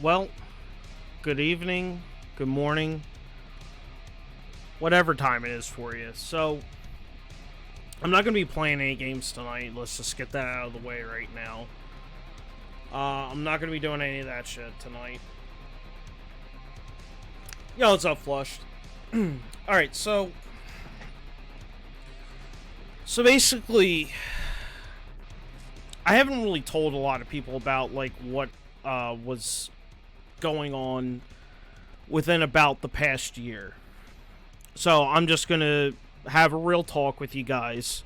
Well, good evening, good morning, whatever time it is for you. So, I'm not going to be playing any games tonight. Let's just get that out of the way right now. I'm not going to be doing any of that shit tonight. Yo, what's up, Flushed? Alright, so basically, I haven't really told a lot of people about, like, what was going on within about the past year. So I'm just gonna have a real talk with you guys,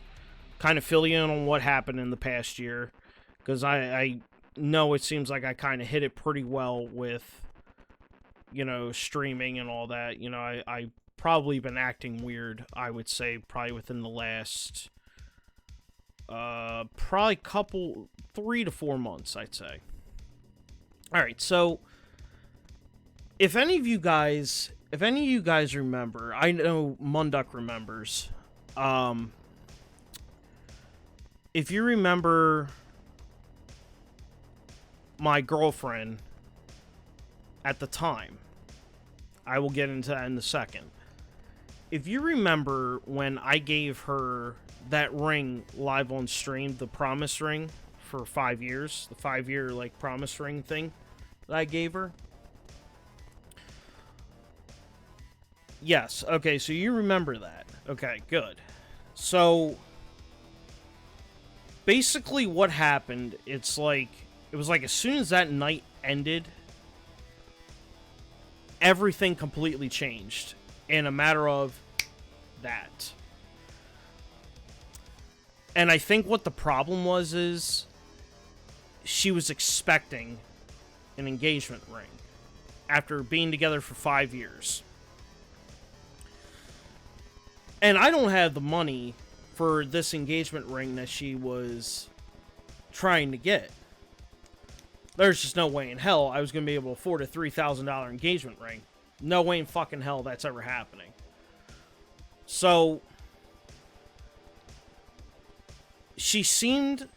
kind of fill you in on what happened in the past year, because I know it seems like I kind of hit it pretty well with, streaming and all that. I probably been acting weird, I would say, probably within the last, probably 3 to 4 months, I'd say. Alright, so if any of you guys remember, I know Munduck remembers. If you remember my girlfriend at the time, I will get into that in a second. If you remember when I gave her that ring live on stream, the promise ring for 5 years, the 5-year promise ring thing that I gave her. Yes, okay, so you remember that. Okay, good. So, basically what happened, it was like as soon as that night ended, everything completely changed in a matter of that. And I think what the problem was is she was expecting an engagement ring after being together for 5 years. And I don't have the money for this engagement ring that she was trying to get. There's just no way in hell I was going to be able to afford a $3,000 engagement ring. No way in fucking hell that's ever happening. So, she seemed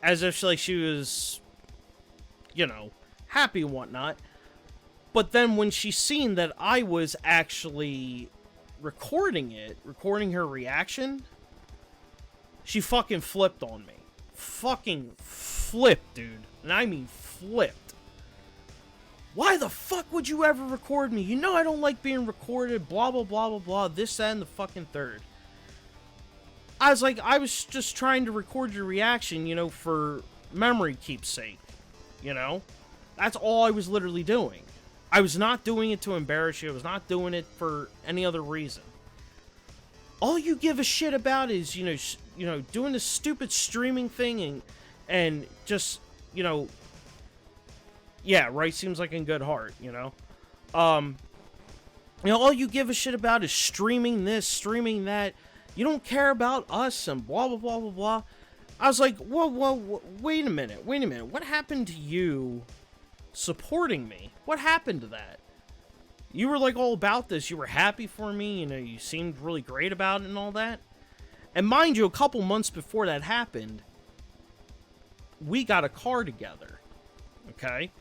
as if she was, happy and whatnot. But then when she seen that I was actually recording her reaction, she fucking flipped on me. Fucking flipped, dude. And I mean flipped. Why the fuck would you ever record me? You know I don't like being recorded, blah, blah, blah, blah, blah, this, that, and the fucking third. I was just trying to record your reaction, for memory keepsake. That's all I was literally doing. I was not doing it to embarrass you. I was not doing it for any other reason. All you give a shit about is, doing this stupid streaming thing and just, yeah, right, seems like in good heart, all you give a shit about is streaming this, streaming that. You don't care about us and blah, blah, blah, blah, blah. I was like, whoa, wait a minute. What happened to you supporting me? What happened to that? You were all about this. You were happy for me. You seemed really great about it and all that. And mind you, a couple months before that happened, we got a car together. Okay?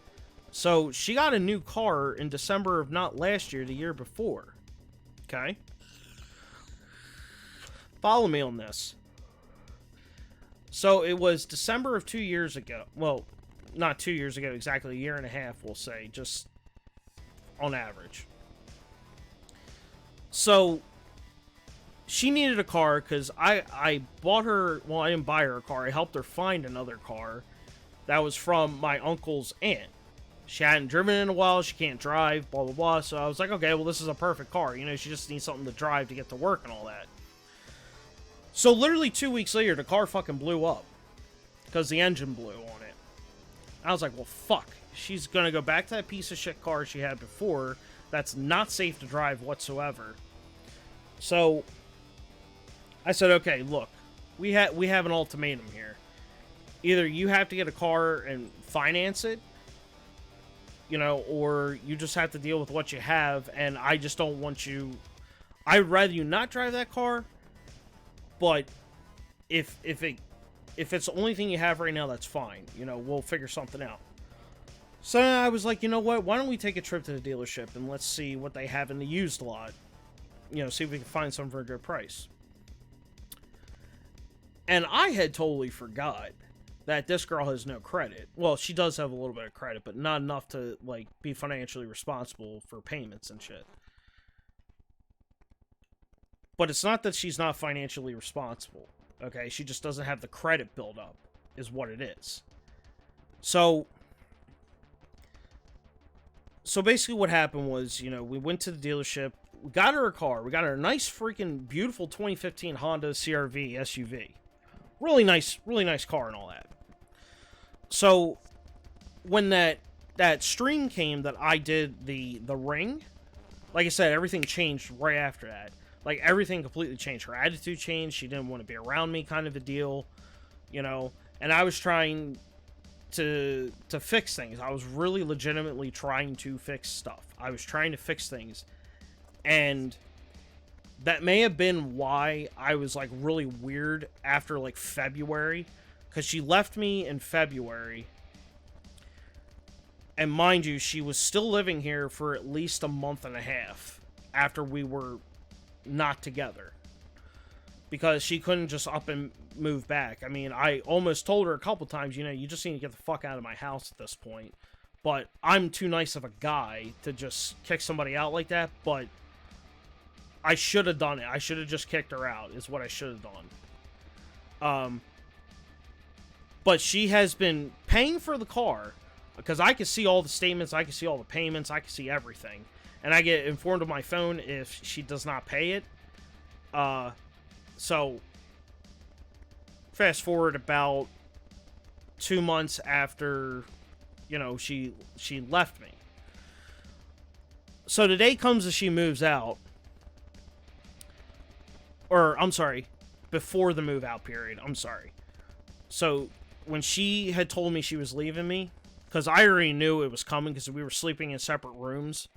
So, she got a new car in December of not last year, the year before. Okay? Follow me on this. So, it was December of 2 years ago. Well, not 2 years ago, exactly a year and a half, we'll say, just on average. So, she needed a car because I bought her, well, I didn't buy her a car, I helped her find another car that was from my uncle's aunt. She hadn't driven in a while, she can't drive, blah, blah, blah, so I was like, okay, well, this is a perfect car, she just needs something to drive to get to work and all that. So, literally 2 weeks later, the car fucking blew up because the engine blew on it. I was like, well, fuck. She's gonna go back to that piece of shit car she had before that's not safe to drive whatsoever. So, I said, okay, look, we have an ultimatum here. Either you have to get a car and finance it, or you just have to deal with what you have, and I just don't want you... I'd rather you not drive that car, but if it's the only thing you have right now, that's fine. We'll figure something out. So I was like, you know what? Why don't we take a trip to the dealership and let's see what they have in the used lot. You know, see if we can find some for a good price. And I had totally forgot that this girl has no credit. Well, she does have a little bit of credit, but not enough to, like, be financially responsible for payments and shit. But it's not that she's not financially responsible, okay? She just doesn't have the credit build up, is what it is. So basically what happened was, you know, we went to the dealership, we got her a car, we got her a nice freaking beautiful 2015 Honda CR-V SUV. Really nice car and all that. So when that stream came that I did the ring, like I said, everything changed right after that. Like, everything completely changed. Her attitude changed. She didn't want to be around me, kind of a deal, you know. And I was trying to fix things. I was really legitimately trying to fix stuff. I was trying to fix things. And that may have been why I was, like, really weird after, like, February. Because she left me in February. And mind you, she was still living here for at least a month and a half after we were not together. Because she couldn't just up and move back. I mean, I almost told her a couple times, you know, you just need to get the fuck out of my house at this point. But I'm too nice of a guy to just kick somebody out like that. But I should have done it. I should have just kicked her out, is what I should have done. But she has been paying for the car, because I can see all the statements, I can see all the payments, I can see everything. And I get informed on my phone if she does not pay it. So, fast forward about 2 months after, you know, she left me. So the day comes as she moves out. Or, I'm sorry, before the move out period, I'm sorry. So, when she had told me she was leaving me, because I already knew it was coming, because we were sleeping in separate rooms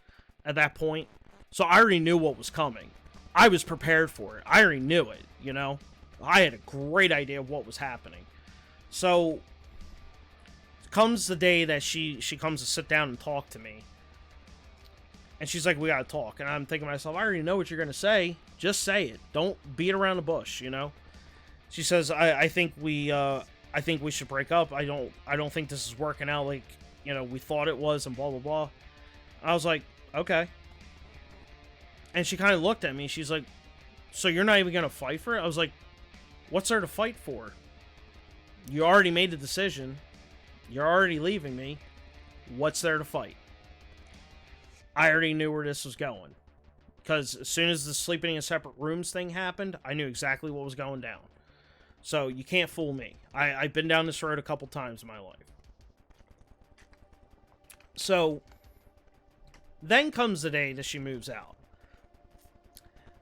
at that point. So I already knew what was coming. I was prepared for it. I already knew it, you know? I had a great idea of what was happening. So, comes the day that she comes to sit down and talk to me. And she's like, we gotta talk. And I'm thinking to myself, I already know what you're gonna say. Just say it. Don't beat around the bush, you know? She says, I think we should break up. I don't think this is working out like, you know, we thought it was, and blah, blah, blah. I was like, okay. And she kind of looked at me. She's like, so you're not even going to fight for it? I was like, what's there to fight for? You already made the decision. You're already leaving me. What's there to fight? I already knew where this was going. Because as soon as the sleeping in separate rooms thing happened, I knew exactly what was going down. So you can't fool me. I've been down this road a couple times in my life. So then comes the day that she moves out.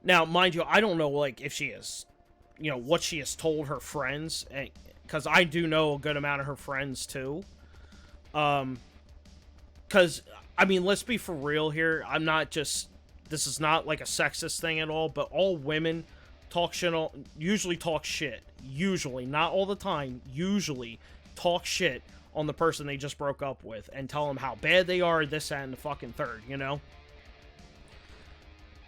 Now, mind you, I don't know, like, if she is, you know, what she has told her friends, because I do know a good amount of her friends, too. Because, I mean, let's be for real here. I'm not just, this is not, like, a sexist thing at all, but all women talk shit, usually talk shit. Usually, not all the time, usually talk shit on the person they just broke up with and tell them how bad they are, this, that, and the fucking third, you know?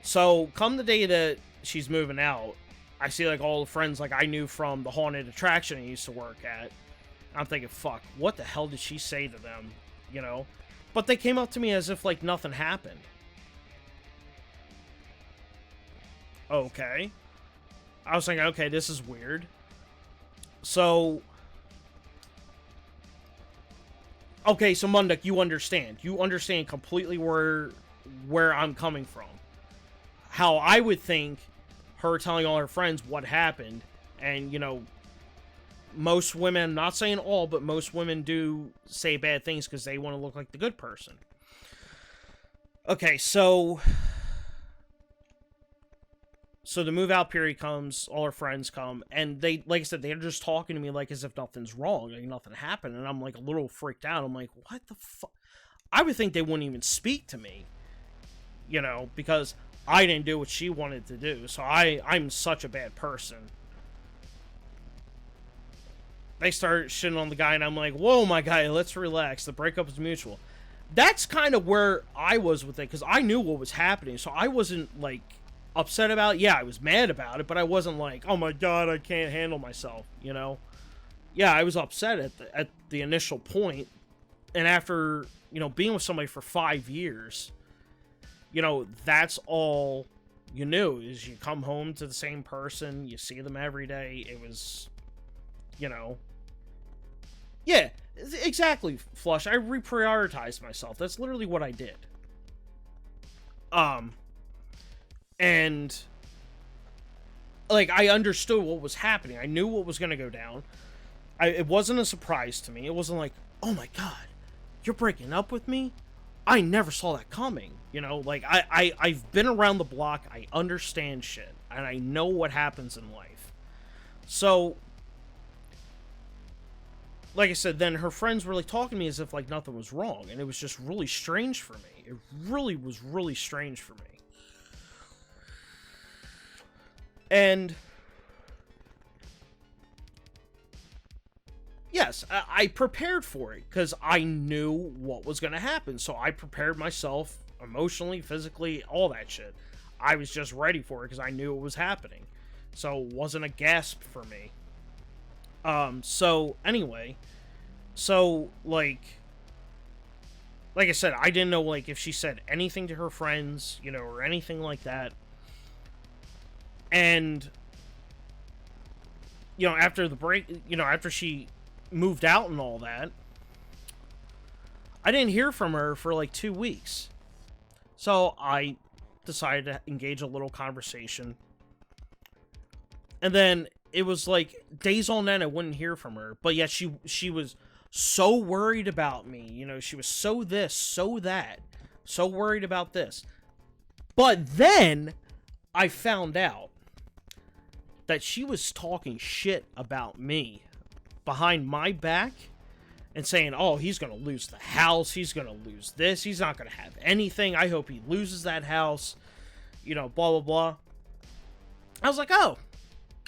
So, come the day that she's moving out, I see, like, all the friends, like, I knew from the haunted attraction I used to work at. I'm thinking, fuck, what the hell did she say to them, you know? But they came up to me as if, like, nothing happened. Okay. I was thinking, okay, this is weird. So, okay, so Munduk, you understand. You understand completely where I'm coming from. How I would think her telling all her friends what happened, and, you know, most women, I'm not saying all, but most women do say bad things because they want to look like the good person. Okay, so the move out period comes, all her friends come, and they, like I said, they're just talking to me like as if nothing's wrong, like nothing happened, and I'm like a little freaked out. I'm like, what the fuck? I would think they wouldn't even speak to me, you know, because I didn't do what she wanted to do, so I'm such a bad person. They start shitting on the guy, and I'm like, whoa, my guy, let's relax. The breakup is mutual. that's kind of where I was with it, because I knew what was happening, so I wasn't, like, upset about it. Yeah, I was mad about it, but I wasn't like, oh my god, I can't handle myself, you know? Yeah, I was upset at the initial point, and after, you know, being with somebody for 5 years, you know, that's all you knew, is you come home to the same person, you see them every day. It was, you know, yeah, exactly, Flush. I reprioritized myself. That's literally what I did. And, like, I understood what was happening. I knew what was going to go down. It wasn't a surprise to me. It wasn't like, oh my god, you're breaking up with me? I never saw that coming. You know, like, I've been around the block. I understand shit. And I know what happens in life. So, like I said, then her friends were, like, talking to me as if, like, nothing was wrong. And it was just really strange for me. It really was really strange for me. And yes, I prepared for it because I knew what was going to happen. So I prepared myself emotionally, physically, all that shit. I was just ready for it because I knew it was happening. So it wasn't a gasp for me. So anyway, so like I said, I didn't know, like, if she said anything to her friends, you know, or anything like that. And, you know, after the break, you know, after she moved out and all that, I didn't hear from her for like 2 weeks. So I decided to engage a little conversation. And then it was like days on end I wouldn't hear from her. But yet she was so worried about me. You know, she was so this, so that. So worried about this. But then I found out that she was talking shit about me behind my back and saying, oh, he's going to lose the house, he's going to lose this, he's not going to have anything, I hope he loses that house, you know, blah, blah, blah. I was like, oh,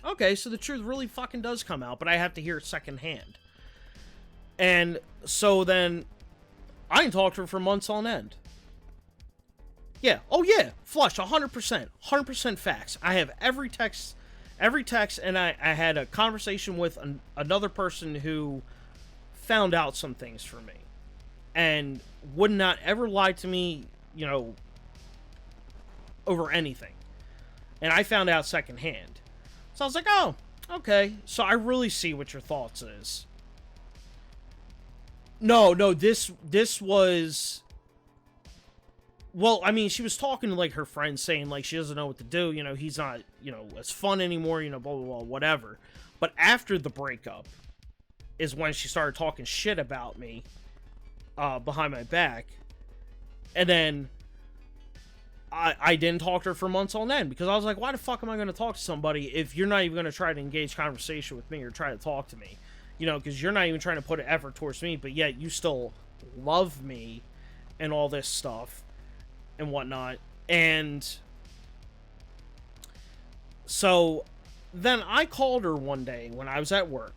okay, so the truth really fucking does come out, but I have to hear it secondhand. And so then I didn't talk to her for months on end. Yeah, oh yeah, Flush, 100%, 100% facts. I have every text, and I had a conversation with another person who found out some things for me and would not ever lie to me, you know, over anything. And I found out secondhand. So I was like, oh, okay. So I really see what your thoughts is. No, this was... Well, I mean, she was talking to, like, her friends, saying, like, she doesn't know what to do, you know, he's not, you know, as fun anymore, you know, blah, blah, blah, whatever. But after the breakup is when she started talking shit about me behind my back. And then I didn't talk to her for months on end, because I was like, why the fuck am I going to talk to somebody if you're not even going to try to engage conversation with me or try to talk to me? You know, because you're not even trying to put an effort towards me, but yet you still love me and all this stuff and whatnot. And so then I called her one day when I was at work.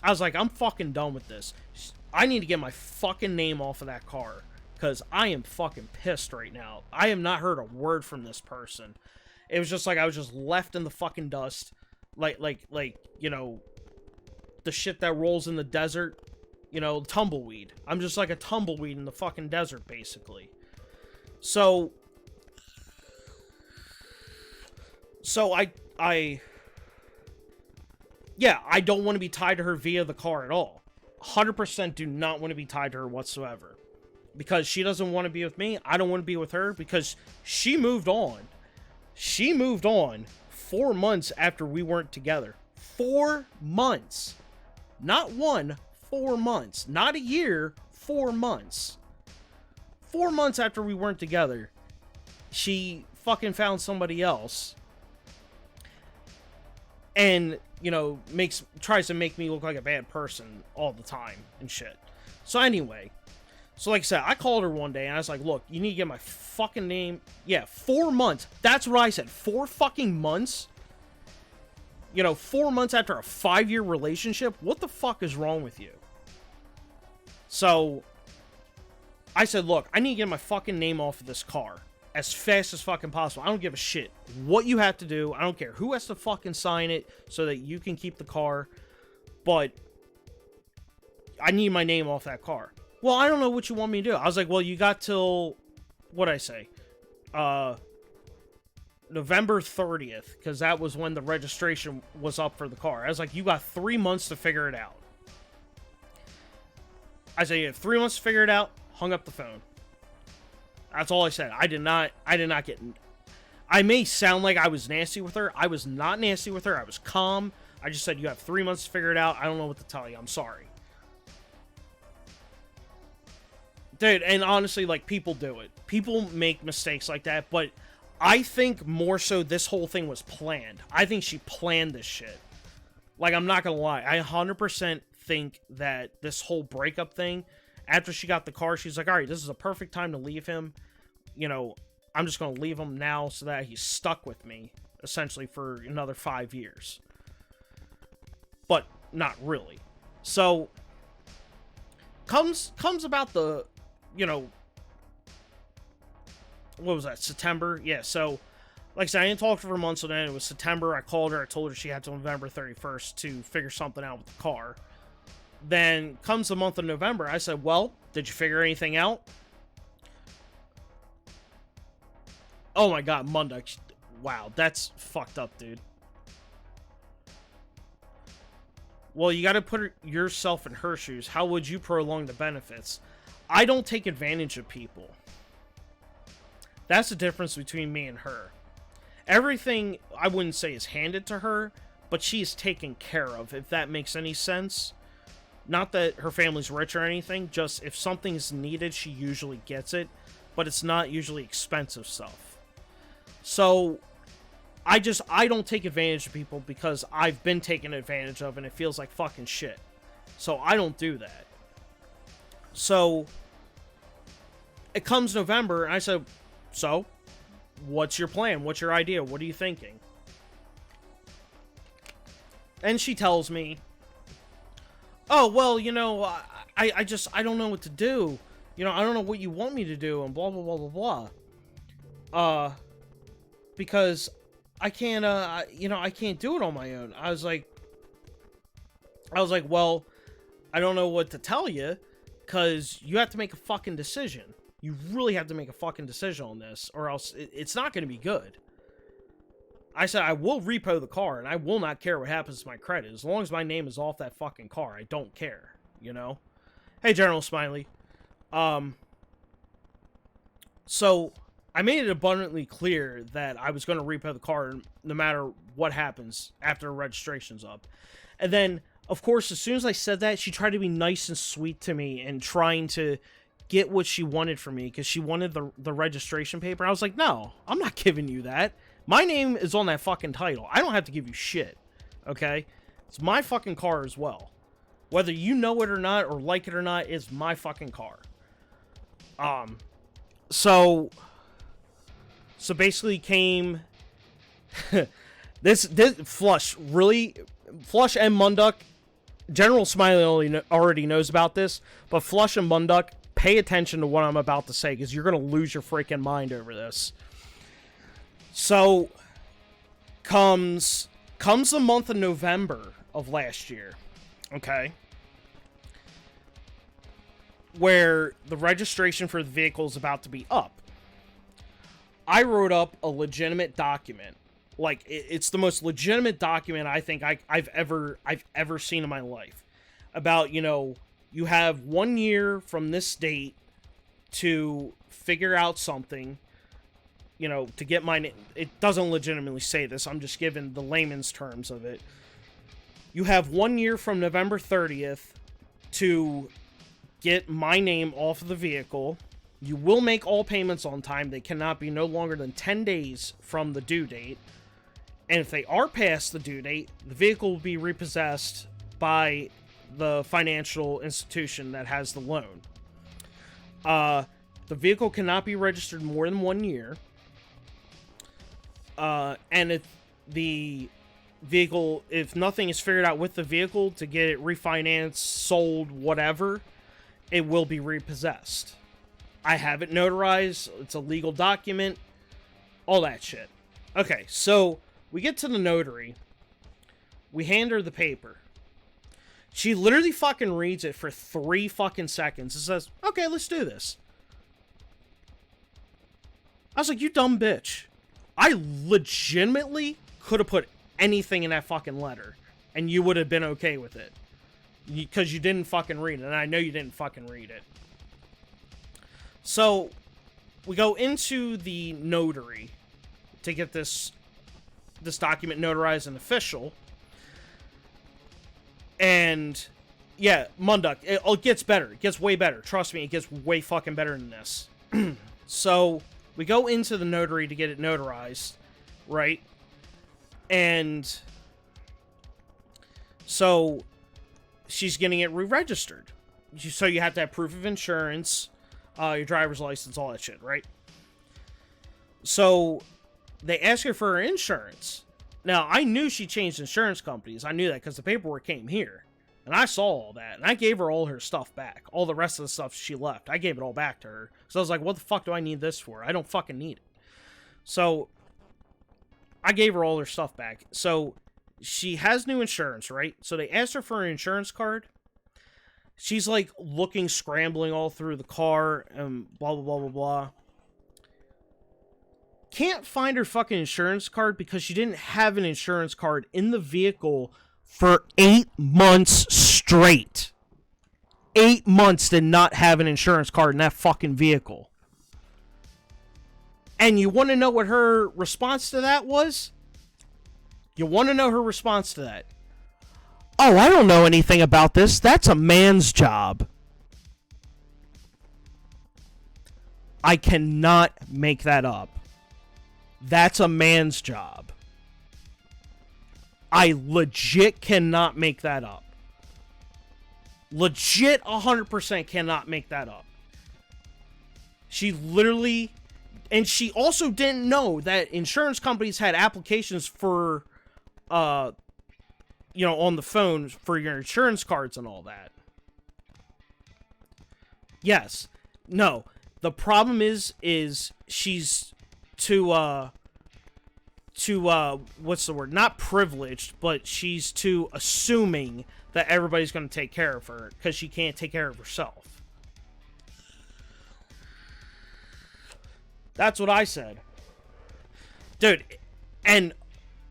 I was like, I'm fucking done with this. I need to get my fucking name off of that car, because I am fucking pissed right now. I have not heard a word from this person. It was just like I was just left in the fucking dust, like you know, the shit that rolls in the desert, you know, tumbleweed. I'm just like a tumbleweed in the fucking desert, basically. So yeah, I don't want to be tied to her via the car at all. 100% do not want to be tied to her whatsoever. Because she doesn't want to be with me. I don't want to be with her, because she moved on. She moved on 4 months after we weren't together. 4 months. Not 1, 4 months. Not a year, 4 months. 4 months after we weren't together, she fucking found somebody else. And, you know, tries to make me look like a bad person all the time and shit. So anyway, so like I said, I called her one day and I was like, look, you need to get my fucking name. Yeah, 4 months. That's what I said. 4 fucking months? You know, 4 months after a 5-year relationship? What the fuck is wrong with you? So I said, look, I need to get my fucking name off of this car as fast as fucking possible. I don't give a shit what you have to do. I don't care who has to fucking sign it so that you can keep the car. But I need my name off that car. Well, I don't know what you want me to do. I was like, well, you got till, what'd I say? November 30th, because that was when the registration was up for the car. I was like, you got 3 months to figure it out. I said, you have 3 months to figure it out. Hung up the phone. That's all I said. I did not get... I may sound like I was nasty with her. I was not nasty with her. I was calm. I just said, you have 3 months to figure it out. I don't know what to tell you. I'm sorry. Dude, and honestly, like, people do it. People make mistakes like that, but I think more so this whole thing was planned. I think she planned this shit. Like, I'm not gonna lie. I 100% think that this whole breakup thing, after she got the car, she's like, alright, this is a perfect time to leave him. You know, I'm just gonna leave him now so that he's stuck with me, essentially, for another 5 years. But, not really. So, comes about the, you know, what was that, September? Yeah, so, like I said, I didn't talk to her for months, so then it was September. I called her, I told her she had till November 31st to figure something out with the car. Then, comes the month of November, I said, well, did you figure anything out? Oh my god, Munduk. Wow, that's fucked up, dude. Well, you gotta put yourself in her shoes. How would you prolong the benefits? I don't take advantage of people. That's the difference between me and her. Everything, I wouldn't say is handed to her, but she is taken care of, if that makes any sense. Not that her family's rich or anything, just if something's needed, she usually gets it, but it's not usually expensive stuff. So, I don't take advantage of people because I've been taken advantage of and it feels like fucking shit. So, I don't do that. So, it comes November, and I said, so, what's your plan? What's your idea? What are you thinking? And she tells me, oh, well, you know, I don't know what to do. You know, I don't know what you want me to do, and blah, blah, blah, blah, blah. Because I can't, you know, I can't do it on my own. I was like, well, I don't know what to tell you, because you have to make a fucking decision. You really have to make a fucking decision on this, or else it's not going to be good. I said, I will repo the car, and I will not care what happens to my credit. As long as my name is off that fucking car, I don't care, you know? Hey, General Smiley. So, I made it abundantly clear that I was going to repo the car no matter what happens after registration's up. And then, of course, as soon as I said that, she tried to be nice and sweet to me and trying to get what she wanted from me, because she wanted the registration paper. I was like, no, I'm not giving you that. My name is on that fucking title. I don't have to give you shit, okay? It's my fucking car as well. Whether you know it or not, or like it or not, it's my fucking car. So basically came... this Flush, really... Flush and Munduk, General Smiley already knows about this, but Flush and Munduk, pay attention to what I'm about to say, because you're going to lose your freaking mind over this. So, comes the month of November of last year, okay? Where the registration for the vehicle is about to be up. I wrote up a legitimate document. Like, it's the most legitimate document I think I've ever seen in my life. About, you know, you have 1 year from this date to figure out something, you know, to get my name. It doesn't legitimately say this. I'm just giving the layman's terms of it. You have 1 year from November 30th to get my name off of the vehicle. You will make all payments on time. They cannot be no longer than 10 days from the due date. And if they are past the due date, the vehicle will be repossessed by the financial institution that has the loan. The vehicle cannot be registered more than 1 year. And if the vehicle, if nothing is figured out with the vehicle to get it refinanced, sold, whatever, it will be repossessed. I have it notarized. It's a legal document. All that shit. Okay, so we get to the notary. We hand her the paper. She literally fucking reads it for 3 fucking seconds and says, okay, let's do this. I was like, you dumb bitch. I legitimately could have put anything in that fucking letter, and you would have been okay with it. Because you didn't fucking read it, and I know you didn't fucking read it. So, we go into the notary to get this document notarized and official. And, yeah, Munduk, it gets better. It gets way better. Trust me, it gets way fucking better than this. So, we go into the notary to get it notarized, right? And so she's getting it re-registered. So you have to have proof of insurance, your driver's license, all that shit, right? So they ask her for her insurance. Now, I knew she changed insurance companies. I knew that because the paperwork came here. And I saw all that. And I gave her all her stuff back. All the rest of the stuff she left. I gave it all back to her. So I was like, what the fuck do I need this for? I don't fucking need it. So I gave her all her stuff back. So she has new insurance, right? So they asked her for an insurance card. She's like looking, scrambling all through the car and blah, blah, blah, blah, blah. Can't find her fucking insurance card because she didn't have an insurance card in the vehicle for 8 months straight. 8 months did not have an insurance card in that fucking vehicle. And you want to know what her response to that was? You want to know her response to that? Oh, I don't know anything about this. That's a man's job. I cannot make that up. That's a man's job. I legit cannot make that up. Legit 100% cannot make that up. She literally... And she also didn't know that insurance companies had applications for, on the phone for your insurance cards and all that. Yes. No. The problem is she's what's the word? Not privileged, but she's too assuming that everybody's going to take care of her because she can't take care of herself. That's what I said. Dude, and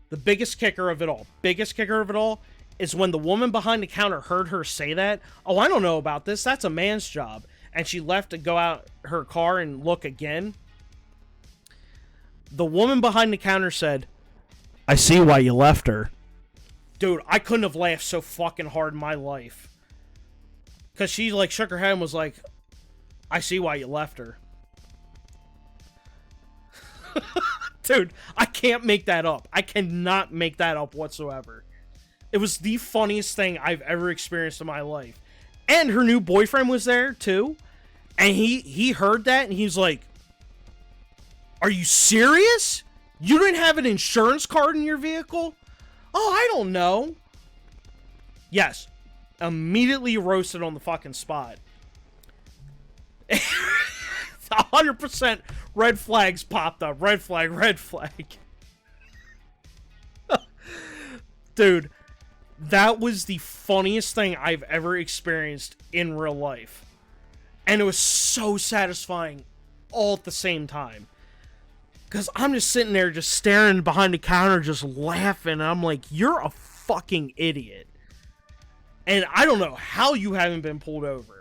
the biggest kicker of it all is when the woman behind the counter heard her say that, oh, I don't know about this, that's a man's job, and she left to go out her car and look again. The woman behind the counter said, I see why you left her. Dude, I couldn't have laughed so fucking hard in my life. Because she, shook her head and was like, I see why you left her. Dude, I can't make that up. I cannot make that up whatsoever. It was the funniest thing I've ever experienced in my life. And her new boyfriend was there, too. And he heard that, and he's like, are you serious? You didn't have an insurance card in your vehicle? Oh, I don't know. Yes. Immediately roasted on the fucking spot. 100% red flags popped up. Red flag, red flag. Dude, that was the funniest thing I've ever experienced in real life. And it was so satisfying all at the same time. Because I'm just sitting there just staring behind the counter just laughing. And I'm like, you're a fucking idiot. And I don't know how you haven't been pulled over.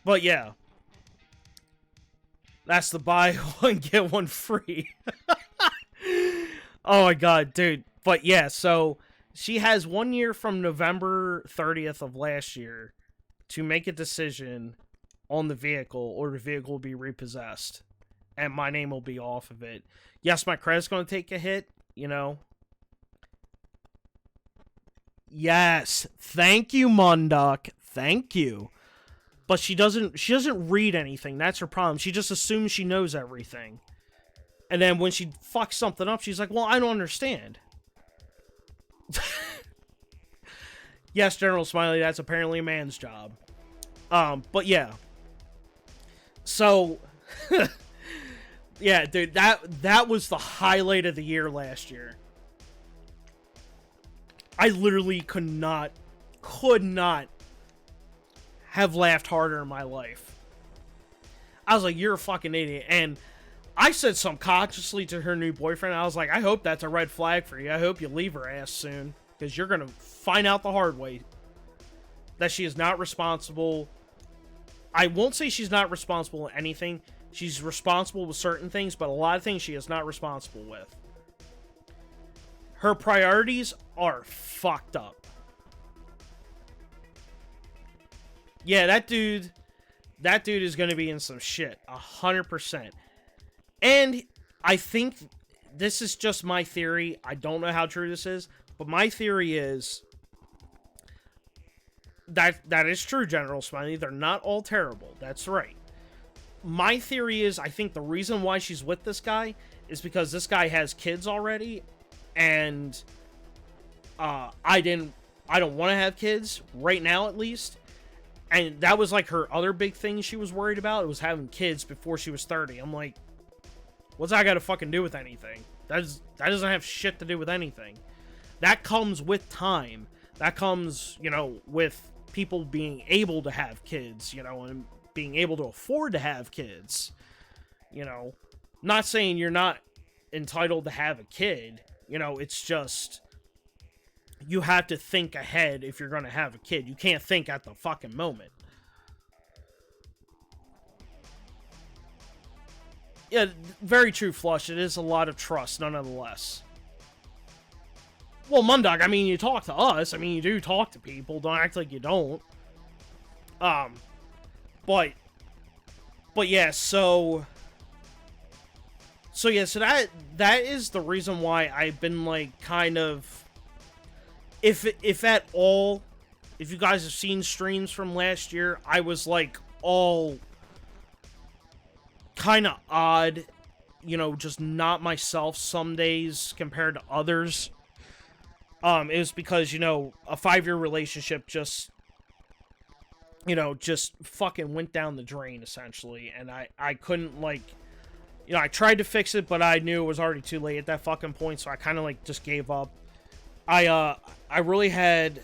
But yeah. That's the buy one, get one free. Oh my god, dude. But yeah, so she has 1 year from November 30th of last year to make a decision on the vehicle, or the vehicle will be repossessed. And my name will be off of it. Yes, my credit's going to take a hit, Yes. Thank you, Munduk. Thank you. But she doesn't read anything. That's her problem. She just assumes she knows everything. And then when she fucks something up, she's like, well, I don't understand. Yes, General Smiley, that's apparently a man's job. But yeah. So, yeah, dude, that was the highlight of the year last year. I literally could not have laughed harder in my life. I was like, you're a fucking idiot. And I said subconsciously to her new boyfriend, I was like, I hope that's a red flag for you. I hope you leave her ass soon. Because you're going to find out the hard way that she is not responsible. I won't say she's not responsible with anything. She's responsible with certain things, but a lot of things she is not responsible with. Her priorities are fucked up. Yeah, that dude is going to be in some shit. 100%. And I think this is just my theory. I don't know how true this is, but my theory is that is true, General Smiley. They're not all terrible. That's right. My theory is I think the reason why she's with this guy is because this guy has kids already, and I don't want to have kids right now, at least. And that was like her other big thing she was worried about. It was having kids before she was 30. I'm like, what's that got to fucking do with anything? That doesn't have shit to do with anything. That comes with time. That comes, with people being able to have kids, and being able to afford to have kids. Not saying you're not entitled to have a kid. It's just you have to think ahead if you're going to have a kid. You can't think at the fucking moment. Yeah, very true, Flush. It is a lot of trust, nonetheless. Well, Mundog, I mean, you talk to us. I mean, you do talk to people. Don't act like you don't. But yeah, so that is the reason why I've been, like, kind of, if at all, if you guys have seen streams from last year, I was, like, all kind of odd, just not myself some days compared to others. It was because, a 5-year relationship just fucking went down the drain, essentially, and I couldn't, like, I tried to fix it, but I knew it was already too late at that fucking point, so I kind of, like, just gave up. I really had,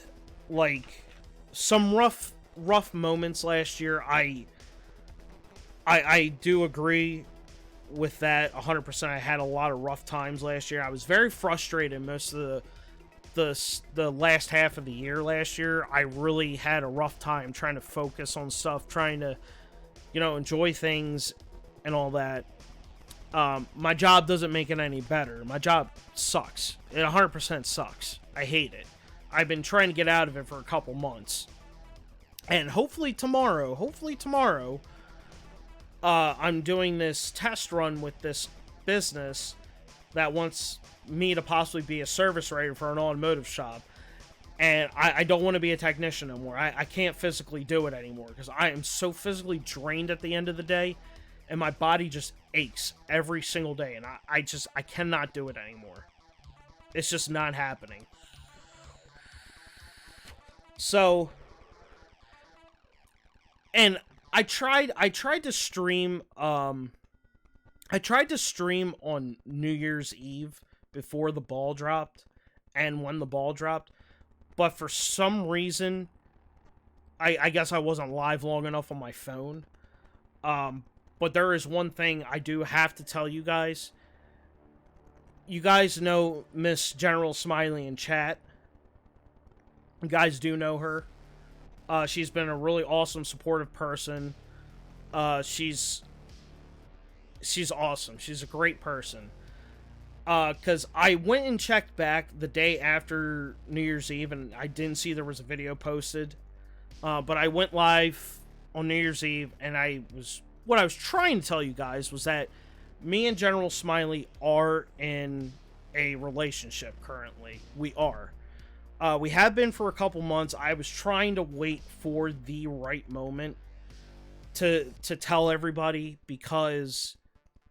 like, some rough moments last year. I do agree with that 100%. I had a lot of rough times last year. I was very frustrated most of the last half of the year last year. I really had a rough time trying to focus on stuff, trying to, enjoy things and all that. My job doesn't make it any better. My job sucks. It 100% sucks. I hate it. I've been trying to get out of it for a couple months. And hopefully tomorrow, I'm doing this test run with this business that wants me to possibly be a service writer for an automotive shop. And I don't want to be a technician anymore. I can't physically do it anymore because I am so physically drained at the end of the day. And my body just aches every single day. And I cannot do it anymore. It's just not happening. So, and I tried to stream, I tried to stream on New Year's Eve before the ball dropped and when the ball dropped, but for some reason, I guess I wasn't live long enough on my phone. But there is one thing I do have to tell you guys. You guys know Miss General Smiley in chat. You guys do know her. She's been a really awesome, supportive person. She's awesome. She's a great person. Because I went and checked back the day after New Year's Eve, and I didn't see there was a video posted. But I went live on New Year's Eve, and what I was trying to tell you guys was that me and General Smiley are in a relationship currently. We are. We have been for a couple months. I was trying to wait for the right moment to tell everybody because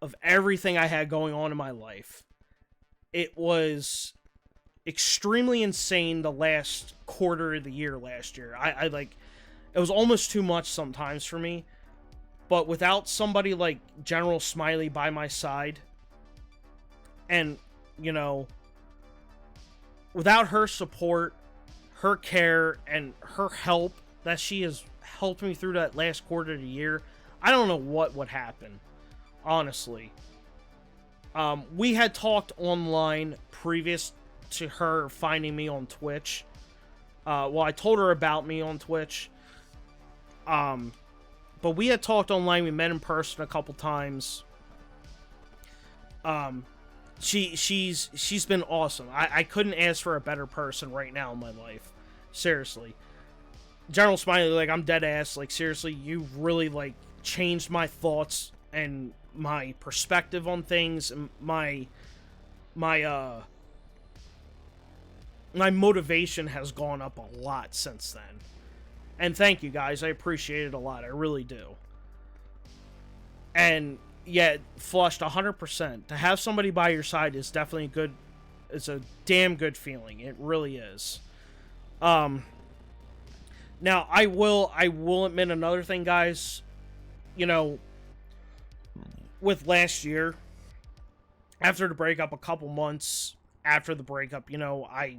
of everything I had going on in my life. It was extremely insane the last quarter of the year last year. I like, it was almost too much sometimes for me. But without somebody like General Smiley by my side, and, you know, without her support, her care, and her help that she has helped me through that last quarter of the year, I don't know what would happen, honestly. We had talked online previous to her finding me on Twitch. Well, I told her about me on Twitch. But we had talked online. We met in person a couple times. She's been awesome. I couldn't ask for a better person right now in my life. Seriously. General Smiley, like, I'm dead ass. Like, seriously, you really, like, changed my thoughts and my perspective on things, and my motivation has gone up a lot since then. And thank you, guys. I appreciate it a lot. I really do. And yeah, Flushed, 100%. To have somebody by your side is definitely good. It's a damn good feeling. It really is. Now, I will admit another thing, guys. You know, with last year, after the breakup, a couple months after the breakup, you know, I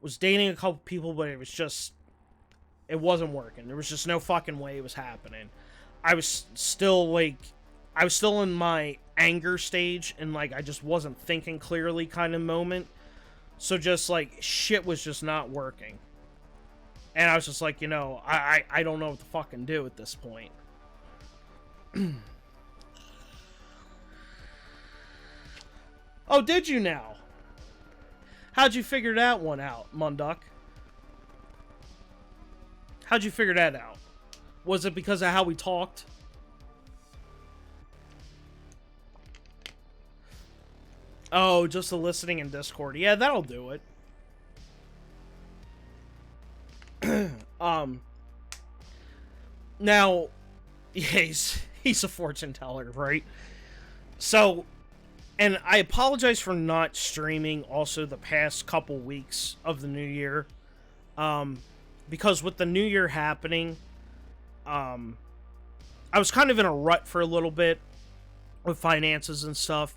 was dating a couple people, but it wasn't working. There was just no fucking way it was happening. I was still in my anger stage, and, like, I just wasn't thinking clearly kind of moment. So just, like, shit was just not working. And I was just like, you know, I don't know what to fucking do at this point. Oh, did you now? How'd you figure that one out, Munduck? How'd you figure that out? Was it because of how we talked? Oh, just the listening in Discord. Yeah, that'll do it. Now, yeah, he's a fortune teller, right? So, and I apologize for not streaming also the past couple weeks of the new year. Because with the new year happening, I was kind of in a rut for a little bit with finances and stuff.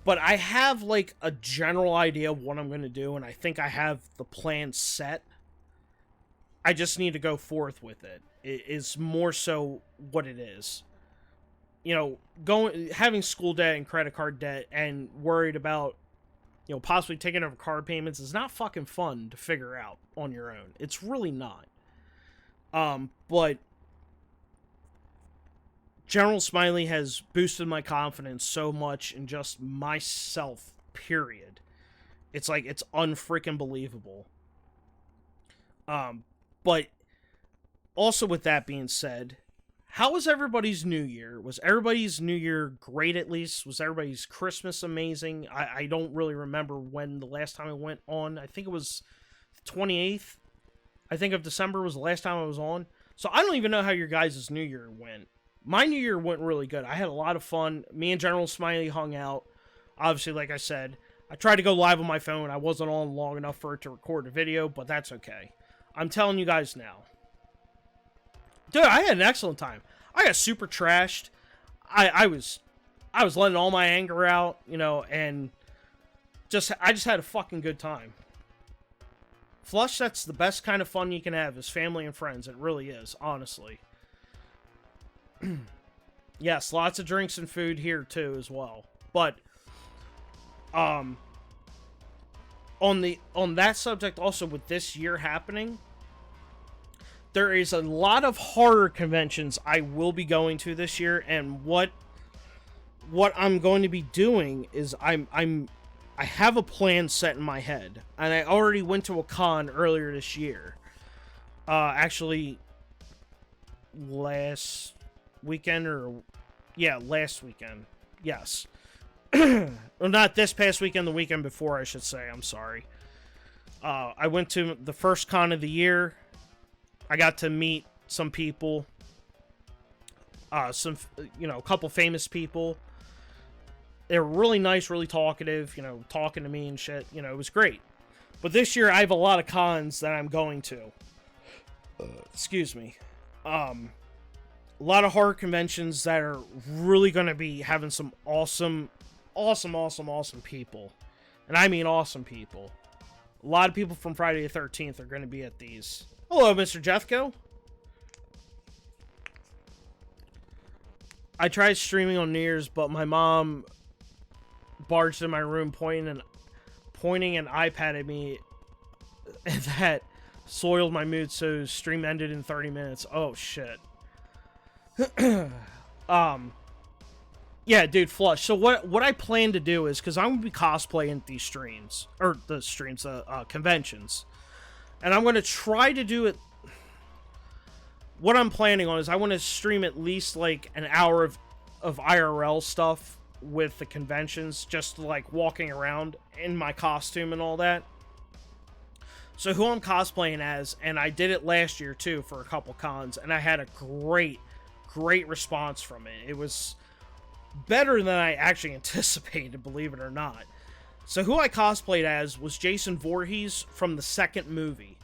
But I have, like, a general idea of what I'm going to do, and I think I have the plan set. I just need to go forth with it. It is more so what it is. You know, having school debt and credit card debt and worried about, you know, possibly taking over car payments is not fucking fun to figure out on your own. It's really not. But General Smiley has boosted my confidence so much in just myself, period. It's like, it's unfreaking believable. But also with that being said, how was everybody's New Year? Was everybody's New Year great at least? Was everybody's Christmas amazing? I don't really remember when the last time I went on. I think it was the 28th. I think of December was the last time I was on. So I don't even know how your guys' New Year went. My New Year went really good. I had a lot of fun. Me and General Smiley hung out. Obviously, like I said, I tried to go live on my phone. I wasn't on long enough for it to record a video, but that's okay. I'm telling you guys now. Dude, I had an excellent time. I got super trashed. I was letting all my anger out, you know, and I just had a fucking good time. Flush, that's the best kind of fun you can have, is family and friends. It really is, honestly. Yes, lots of drinks and food here too as well. But on that subject also, with this year happening, there is a lot of horror conventions I will be going to this year, and what I'm going to be doing is I have a plan set in my head, and I already went to a con earlier this year. Actually, last weekend, last weekend. Yes. Well, not this past weekend, the weekend before, I should say. I'm sorry. I went to the first con of the year. I got to meet some people. A couple famous people. They were really nice, really talkative, you know, talking to me and shit. You know, it was great. But this year, I have a lot of cons that I'm going to. Excuse me. A lot of horror conventions that are really going to be having some awesome people. And I mean awesome people. A lot of people from Friday the 13th are going to be at these. Hello, Mr. Jeffco. I tried streaming on New Year's, but my mom barged in my room pointing an iPad at me that soiled my mood, so stream ended in 30 minutes. Oh, shit. Yeah, dude, Flush. So what I plan to do is, because I'm going to be cosplaying at these streams, or the streams, conventions, and I'm going to try to do it. What I'm planning on is I want to stream at least, like, an hour of IRL stuff with the conventions, just, like, walking around in my costume and all that. So who I'm cosplaying as, and I did it last year, too, for a couple cons, and I had a great response from it. It was better than I actually anticipated, believe it or not. So who I cosplayed as was Jason Voorhees from the second movie.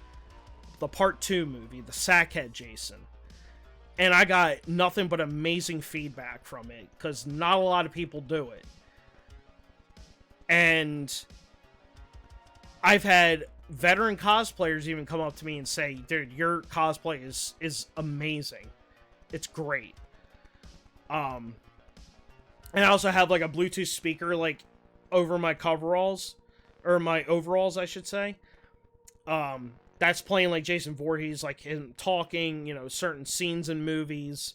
The Part 2 movie, the Sackhead Jason. And I got nothing but amazing feedback from it, because not a lot of people do it. And I've had veteran cosplayers even come up to me and say, dude, your cosplay is amazing. It's great. And I also have, like, a Bluetooth speaker, like, over my coveralls, or my overalls, I should say. That's playing, like, Jason Voorhees, like, him talking, you know, certain scenes in movies,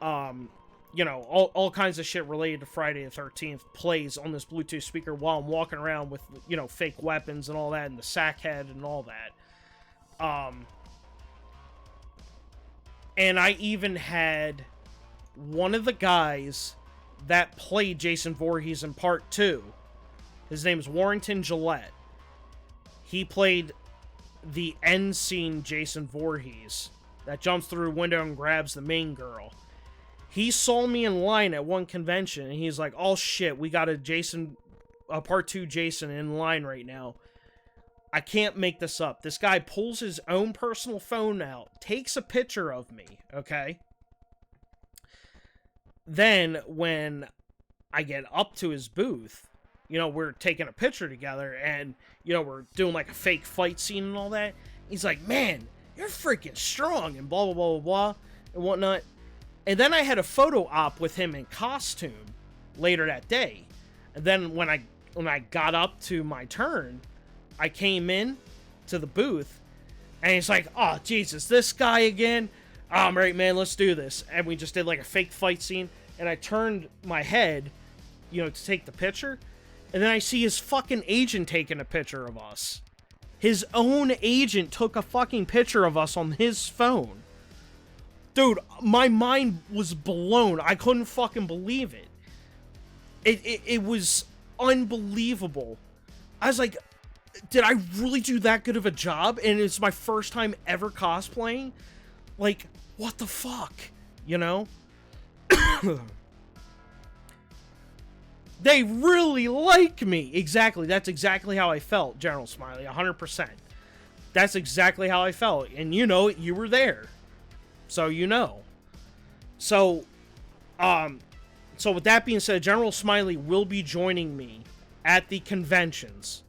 you know, all kinds of shit related to Friday the 13th plays on this Bluetooth speaker while I'm walking around with, you know, fake weapons and all that, and the Sackhead and all that. And I even had one of the guys that played Jason Voorhees in Part 2. His name is Warrington Gillette. He played the end scene Jason Voorhees that jumps through a window and grabs the main girl. He saw me in line at one convention, and he's like, oh shit, we got a Part 2 Jason in line right now. I can't make this up. This guy pulls his own personal phone out, takes a picture of me, okay? Then, when I get up to his booth, you know, we're taking a picture together, and, you know, we're doing, like, a fake fight scene and all that. He's like, man, you're freaking strong, and blah, blah, blah, blah, blah, and whatnot. And then I had a photo op with him in costume later that day. And then when I got up to my turn, I came in to the booth, and he's like, oh, Jesus, this guy again? Oh, I'm right, man, let's do this. And we just did, like, a fake fight scene, and I turned my head, you know, to take the picture, and then I see his fucking agent taking a picture of us. His own agent took a fucking picture of us on his phone. Dude, my mind was blown. I couldn't fucking believe it. It was unbelievable. I was like, did I really do that good of a job? And it's my first time ever cosplaying? Like, what the fuck? You know? They really like me. Exactly. That's exactly how I felt, General Smiley. 100%. That's exactly how I felt. And you know it. You were there. So you know. So with that being said, General Smiley will be joining me at the conventions.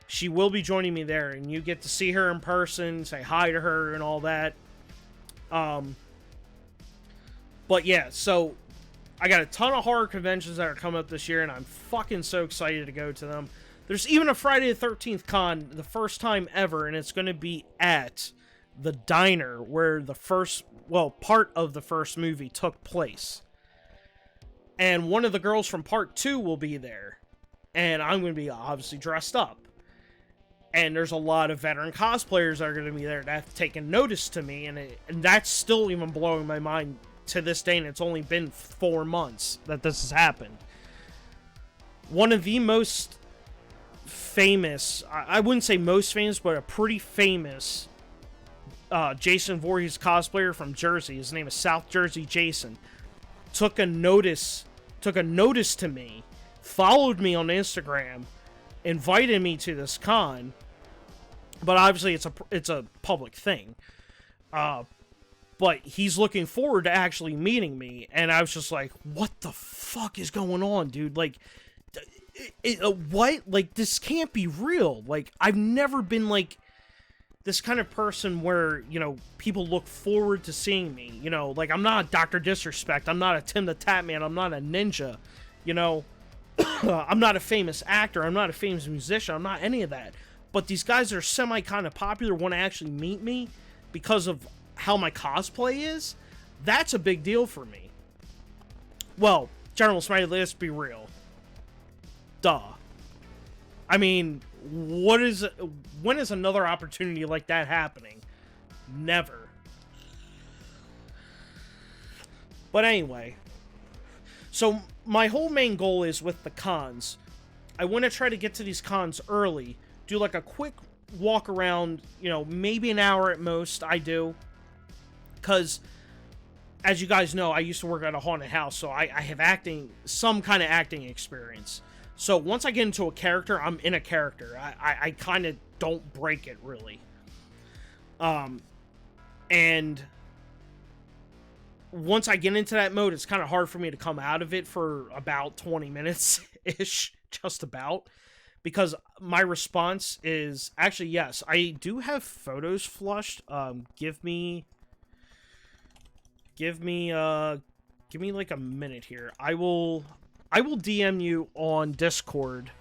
She will be joining me there, and you get to see her in person, say hi to her, and all that. But yeah, so I got a ton of horror conventions that are coming up this year, and I'm fucking so excited to go to them. There's even a Friday the 13th con, the first time ever, and it's going to be at the diner where part of the first movie took place. And one of the girls from Part 2 will be there. And I'm going to be obviously dressed up. And there's a lot of veteran cosplayers that are going to be there that have taken notice to me, and that's still even blowing my mind to this day, and it's only been 4 months that this has happened. One of the most famous, I wouldn't say most famous, but a pretty famous Jason Voorhees cosplayer from Jersey, his name is South Jersey Jason, took a notice to me followed me on Instagram, invited me to this con, but obviously it's a public thing. But he's looking forward to actually meeting me, and I was just like, what the fuck is going on, dude? Like, what? Like, this can't be real. Like, I've never been, like, this kind of person where, you know, people look forward to seeing me. You know, like, I'm not a Dr. Disrespect. I'm not a Tim the Tatman. I'm not a ninja. You know, I'm not a famous actor. I'm not a famous musician. I'm not any of that. But these guys that are semi kind of popular want to actually meet me because of how my cosplay is. That's a big deal for me. Well, General Smiley, let's be real. Duh. I mean, when is another opportunity like that happening? Never. But anyway, so my whole main goal is with the cons, I want to try to get to these cons early, do like a quick walk around, you know, maybe an hour at most. I do, because as you guys know, I used to work at a haunted house, so I have some kind of acting experience. So once I get into a character, I'm in a character. I kind of don't break it, really. And once I get into that mode, it's kind of hard for me to come out of it for about 20 minutes-ish, just about. Because my response is, actually, yes, I do have photos flushed. Give me like a minute here. I will DM you on Discord.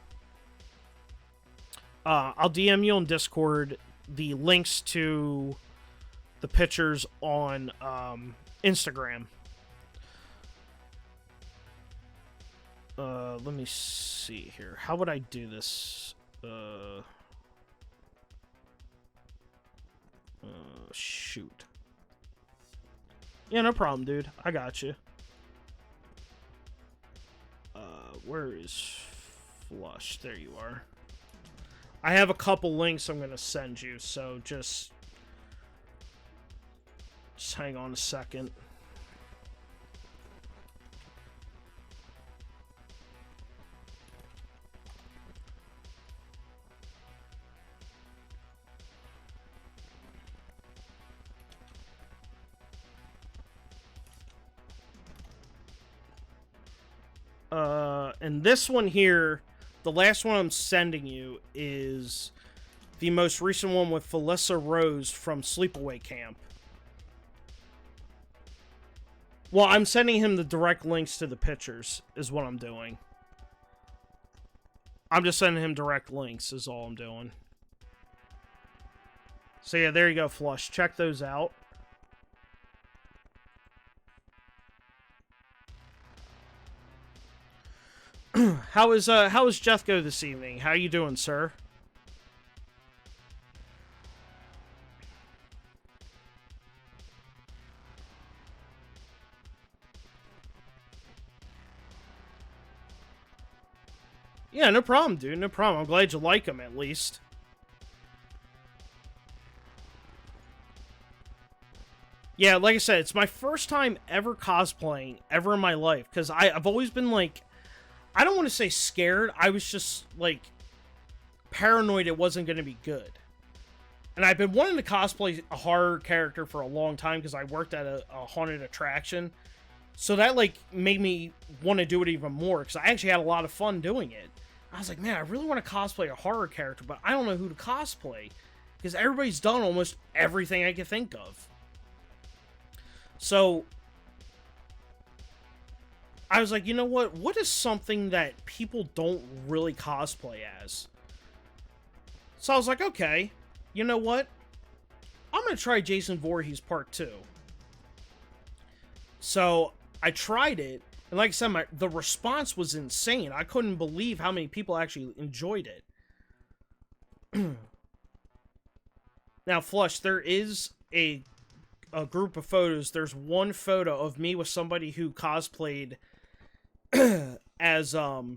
I'll DM you on Discord the links to the pictures on Instagram. Let me see here. How would I do this? Shoot. Yeah, no problem, dude. I got you. Where is Flush? There you are. I have a couple links I'm gonna send you, so just hang on a second. And this one here, the last one I'm sending you, is the most recent one with Felissa Rose from Sleepaway Camp. Well, I'm sending him the direct links to the pictures, is what I'm doing. I'm just sending him direct links, is all I'm doing. So yeah, there you go, Flush. Check those out. How is Jethko this evening? How you doing, sir? Yeah, no problem, dude. No problem. I'm glad you like him, at least. Yeah, like I said, it's my first time ever cosplaying, ever in my life. Because I've always been, like, I don't want to say scared. I was just, like, paranoid it wasn't going to be good. And I've been wanting to cosplay a horror character for a long time because I worked at a haunted attraction. So that, like, made me want to do it even more because I actually had a lot of fun doing it. I was like, man, I really want to cosplay a horror character, but I don't know who to cosplay because everybody's done almost everything I could think of. So I was like, you know what? What is something that people don't really cosplay as? So I was like, okay, you know what? I'm going to try Jason Voorhees Part 2. So I tried it, and like I said, the response was insane. I couldn't believe how many people actually enjoyed it. Now, Flush, there is a group of photos. There's one photo of me with somebody who cosplayed as the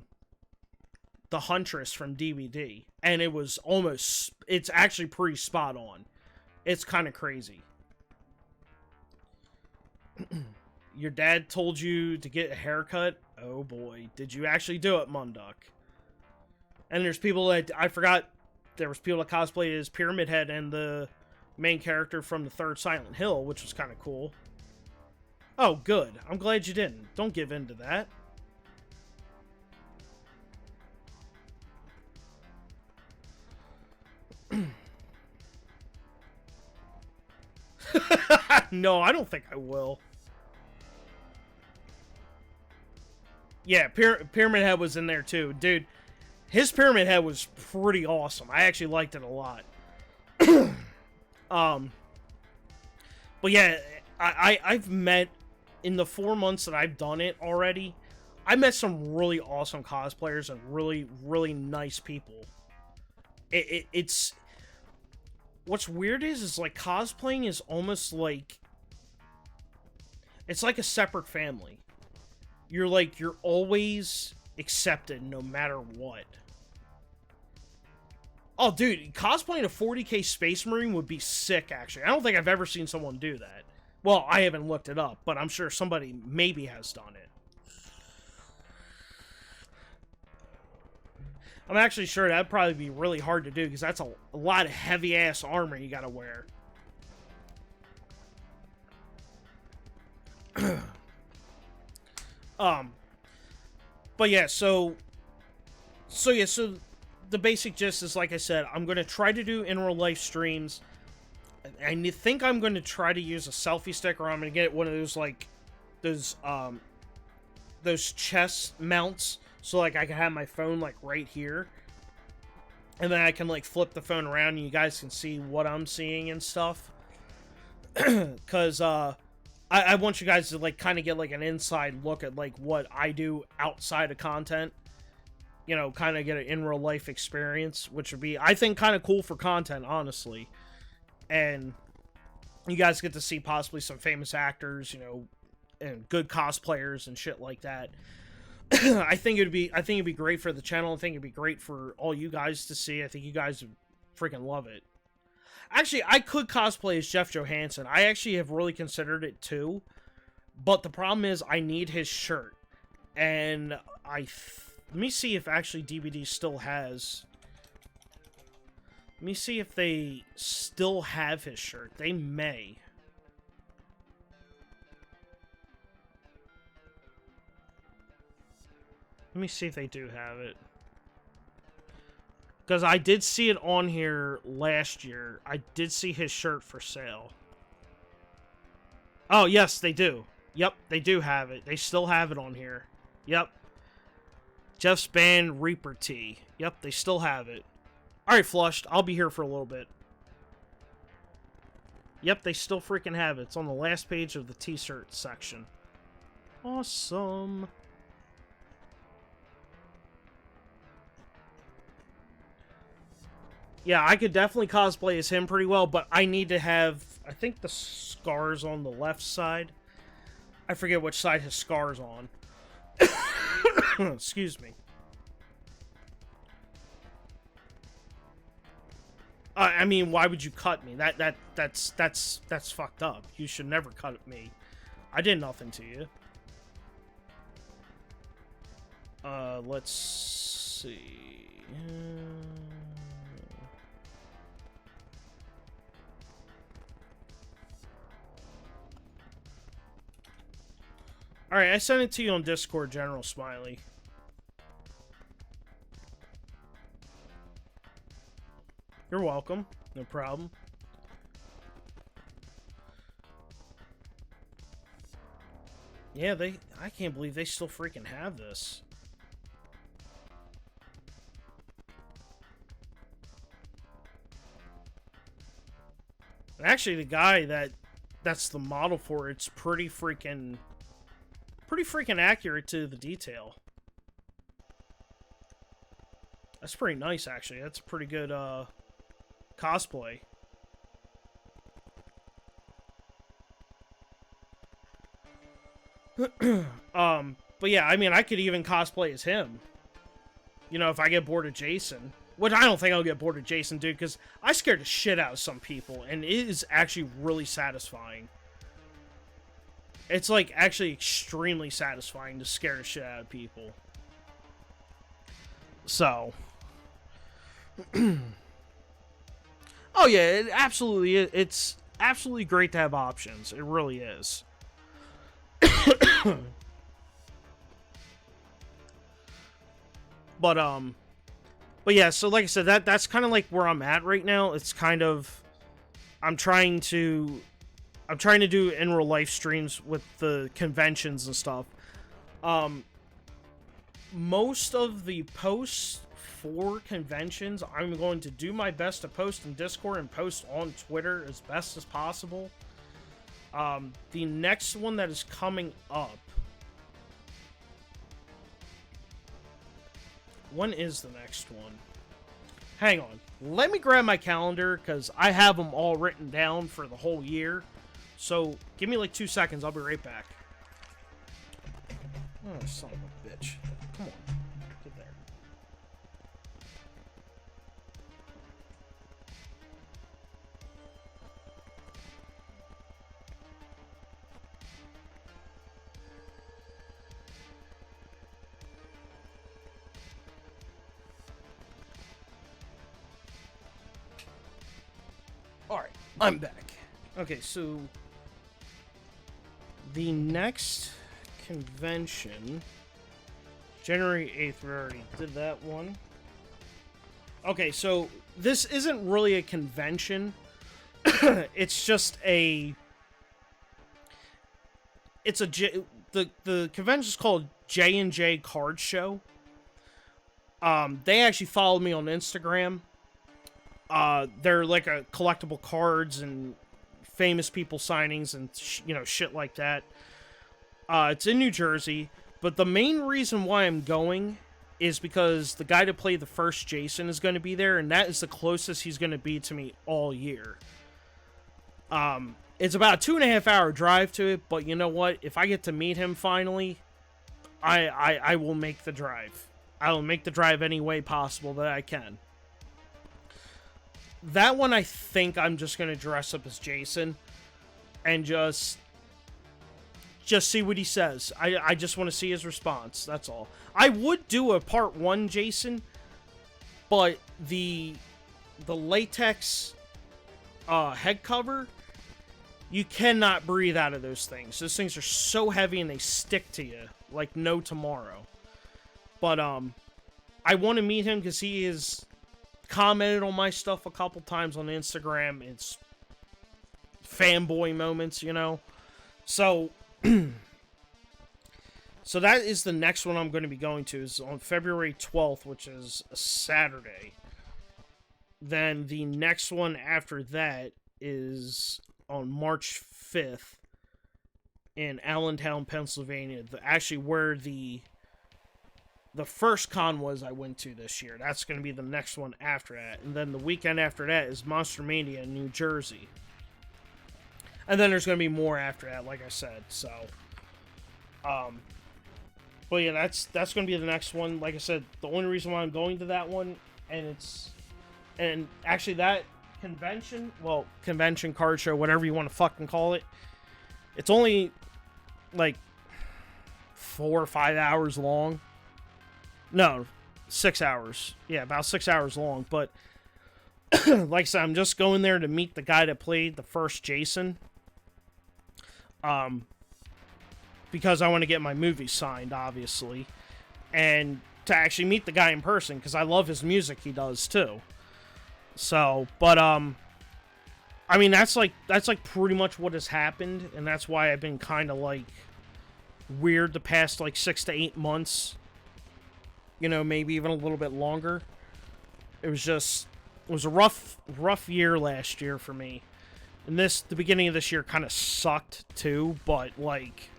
Huntress from DVD, and it's actually pretty spot on. It's kind of crazy. Your dad told you to get a haircut? Oh boy, did you actually do it, Munduk? And there's people that, I forgot, there was people that cosplayed as Pyramid Head and the main character from the third Silent Hill, which was kind of cool. Oh, good. I'm glad you didn't. Don't give in to that. No, I don't think I will. Yeah, Pyramid Head was in there too. Dude, his Pyramid Head was pretty awesome. I actually liked it a lot. But yeah, I've met, in the 4 months that I've done it already, I met some really awesome cosplayers and really, really nice people. It's... What's weird is like, cosplaying is almost like... It's like a separate family. You're always accepted no matter what. Oh, dude, cosplaying a 40k Space Marine would be sick, actually. I don't think I've ever seen someone do that. Well, I haven't looked it up, but I'm sure somebody maybe has done it. I'm actually sure that'd probably be really hard to do, because that's a lot of heavy-ass armor you gotta wear. But yeah, so the basic gist is, like I said, I'm going to try to do in real life streams. I think I'm going to try to use a selfie stick, or I'm going to get one of those, like, those chest mounts, so, like, I can have my phone, like, right here. And then I can, like, flip the phone around and you guys can see what I'm seeing and stuff. Because, I want you guys to, like, kind of get, like, an inside look at, like, what I do outside of content. You know, kind of get an in real life experience, which would be, I think, kind of cool for content, honestly. And you guys get to see possibly some famous actors, you know, and good cosplayers and shit like that. I think it'd be great for the channel. I think it'd be great for all you guys to see. I think you guys would freaking love it. Actually, I could cosplay as Jeff Johansson. I actually have really considered it too. But the problem is I need his shirt. And let me see if actually DBD still has... Let me see if they still have his shirt. They may. Let me see if they do have it. Because I did see it on here last year. I did see his shirt for sale. Oh, yes, they do. Yep, they do have it. They still have it on here. Yep. Jeff's band Reaper T. Yep, they still have it. Alright, Flushed. I'll be here for a little bit. Yep, they still freaking have it. It's on the last page of the t-shirt section. Awesome. Yeah, I could definitely cosplay as him pretty well, but I need to have, I think, the scars on the left side. I forget which side his scars on. Excuse me. I mean, why would you cut me? That's fucked up. You should never cut me. I did nothing to you. Let's see. Alright, I sent it to you on Discord, General Smiley. You're welcome. No problem. Yeah, I can't believe they still freaking have this. And actually, the guy that's the model for it's pretty freaking accurate to the detail. That's pretty nice, actually. That's a pretty good cosplay. But yeah, I mean, I could even cosplay as him. You know, if I get bored of Jason. Which I don't think I'll get bored of Jason, dude, because I scared the shit out of some people, and it is actually really satisfying. It's like actually extremely satisfying to scare the shit out of people. So, oh yeah, it absolutely it's absolutely great to have options. It really is. but but yeah, so like I said, that's kind of like where I'm at right now. It's kind of I'm trying to do in real life streams with the conventions and stuff. Most of the posts for conventions, I'm going to do my best to post in Discord and post on Twitter as best as possible. The next one that is coming up. When is the next one? Hang on. Let me grab my calendar because I have them all written down for the whole year. So give me like 2 seconds. I'll be right back. Oh, son of a bitch. Come on. Get there. Alright, I'm back. Okay, so the next convention, January 8th, we already did that one. Okay, so this isn't really a convention. It's just a... It's a... The convention's called J&J Card Show. They actually followed me on Instagram. They're like a collectible cards and famous people signings and shit like that. It's in New Jersey, but the main reason why I'm going is because the guy to play the first Jason is going to be there, and that is the closest he's going to be to me all year. It's about a 2.5 hour drive to it, but you know what? If I get to meet him finally, I will make the drive. I will make the drive any way possible that I can. That one, I think I'm just going to dress up as Jason and just see what he says. I just want to see his response. That's all. I would do a part 1 Jason, but the latex head cover, you cannot breathe out of those things. Those things are so heavy and they stick to you like no tomorrow. But I want to meet him because he is... commented on my stuff a couple times on Instagram. It's fanboy moments, So, so that is the next one I'm going to be going to, is on February 12th, which is a Saturday. Then the next one after that is on March 5th in Allentown, Pennsylvania. Actually, where the first con was I went to this year. That's going to be the next one after that. And then the weekend after that is Monster Mania in New Jersey. And then there's going to be more after that, like I said. So, but yeah, that's going to be the next one. Like I said, the only reason why I'm going to that one, and actually that convention card show, whatever you want to fucking call it, it's only like 4 or 5 hours long. No, 6 hours. Yeah, about 6 hours long. But, like I said, I'm just going there to meet the guy that played the first Jason. Because I want to get my movie signed, obviously. And to actually meet the guy in person, because I love his music he does, too. So, but, I mean, that's like pretty much what has happened. And that's why I've been kind of, like, weird the past, like, 6 to 8 months. Maybe even a little bit longer. It was a rough year last year for me. And the beginning of this year kind of sucked too, but like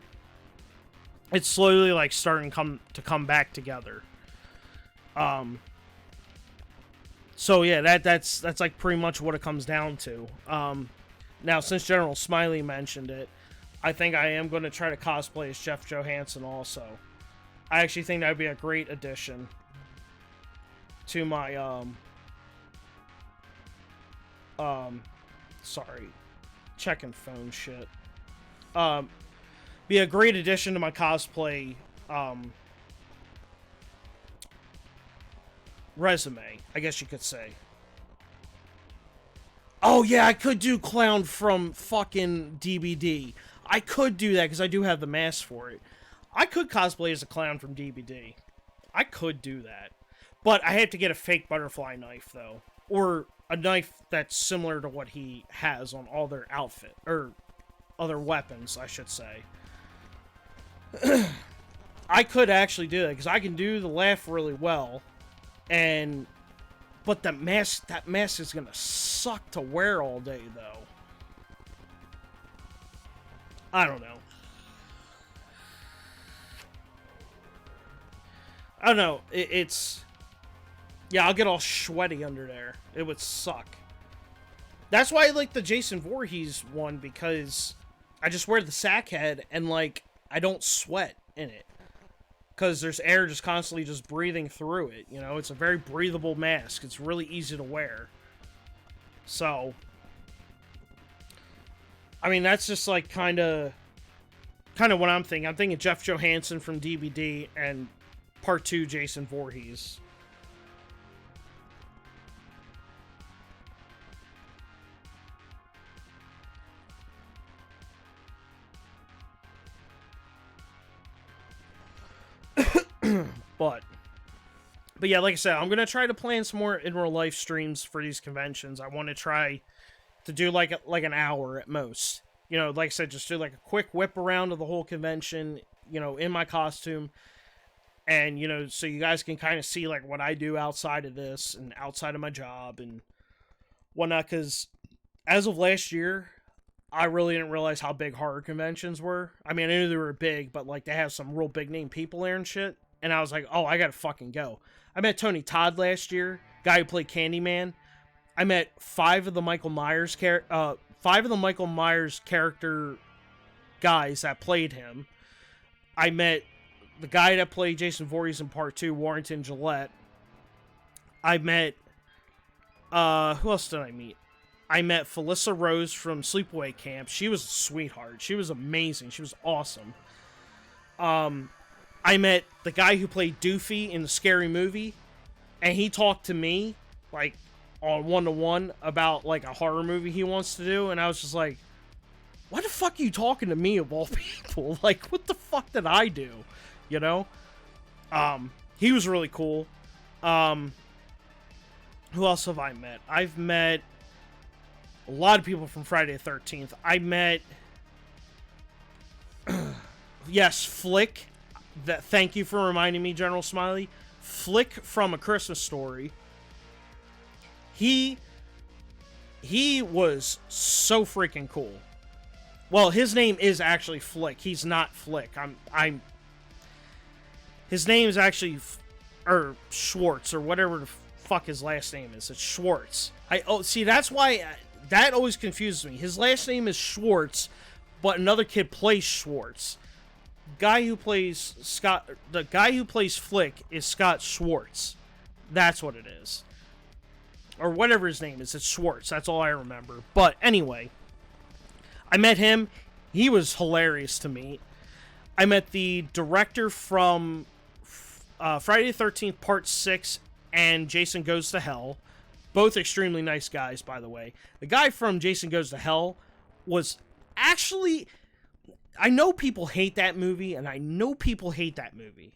it's slowly like starting to come back together. So yeah, that's like pretty much what it comes down to. Now since General Smiley mentioned it, I think I am going to try to cosplay as Jeff Johansson also. I actually think that would be a great addition to my, sorry, checking phone shit. be a great addition to my cosplay resume, I guess you could say. Oh yeah, I could do Clown from fucking DBD. I could do that because I do have the mask for it. I could cosplay as a clown from DBD. I could do that. But I have to get a fake butterfly knife, though. Or a knife that's similar to what he has on all their outfit. Or other weapons, I should say. I could actually do that, because I can do the laugh really well. But that mask is gonna suck to wear all day, though. I don't know. I don't know. It's... Yeah, I'll get all sweaty under there. It would suck. That's why I like the Jason Voorhees one, because I just wear the sack head and, like, I don't sweat in it. Because there's air just constantly just breathing through it, you know? It's a very breathable mask. It's really easy to wear. So... I mean, that's just, like, kind of what I'm thinking. I'm thinking Jeff Johansson from DBD and Part 2 Jason Voorhees. But yeah, like I said, I'm going to try to plan some more in real life streams for these conventions. I want to try to do like an hour at most. You know, like I said, just do like a quick whip around of the whole convention, you know, in my costume. And, you know, so you guys can kind of see like what I do outside of this and outside of my job and whatnot. Because as of last year, I really didn't realize how big horror conventions were. I mean, I knew they were big, but like they have some real big name people there and shit. And I was like, oh, I gotta fucking go. I met Tony Todd last year, guy who played Candyman. I met 5 of the Michael Myers character guys that played him. I met the guy that played Jason Voorhees in Part 2, Warrington Gillette. I met who else did I meet? I met Felissa Rose from Sleepaway Camp. She was a sweetheart. She was amazing. She was awesome. I met the guy who played Doofy in the Scary Movie, and he talked to me, like, on one-to-one about, like, a horror movie he wants to do, and I was just like, why the fuck are you talking to me, of all people? Like, what the fuck did I do? You know? He was really cool. Who else have I met? I've met a lot of people from Friday the 13th. I met... yes, Flick. Thank you for reminding me, General Smiley. Flick from A Christmas Story. He was so freaking cool. Well, his name is actually Flick. He's not Flick. His name is actually Schwartz or whatever the fuck his last name is. It's Schwartz. See, that's why that always confuses me. His last name is Schwartz, but another kid plays Schwartz. The guy who plays Flick is Scott Schwartz. That's what it is. Or whatever his name is. It's Schwartz. That's all I remember. But anyway, I met him. He was hilarious to meet. I met the director from Friday the 13th Part 6 and Jason Goes to Hell. Both extremely nice guys, by the way. The guy from Jason Goes to Hell was actually... I know people hate that movie, and I know people hate that movie.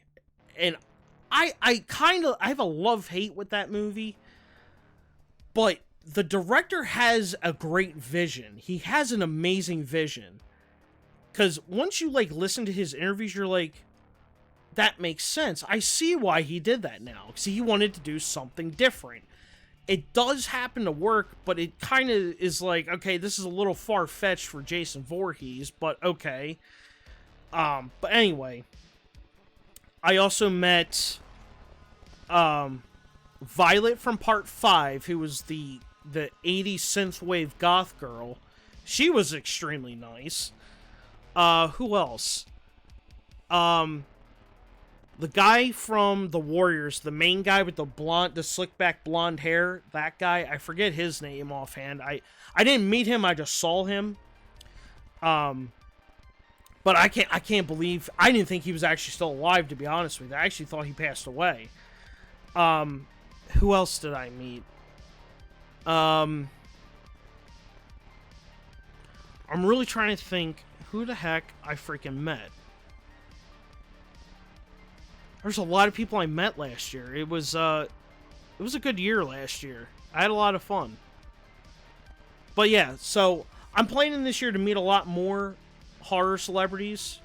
And I have a love-hate with that movie. But the director has a great vision. He has an amazing vision. Because once you, like, listen to his interviews, you're like, that makes sense. I see why he did that now. Because he wanted to do something different. It does happen to work, but it kind of is like, okay, this is a little far-fetched for Jason Voorhees, but okay. But anyway, I also met Violet from Part 5, who was the 80s synthwave goth girl. She was extremely nice. Who else? The guy from The Warriors, the main guy with the slick back blonde hair, that guy, I forget his name offhand. I didn't meet him, I just saw him. But I can't believe, I didn't think he was actually still alive, to be honest with you. I actually thought he passed away. Who else did I meet? I'm really trying to think who the heck I freaking met. There's a lot of people I met last year. It was a good year last year. I had a lot of fun. But yeah, so I'm planning this year to meet a lot more horror celebrities.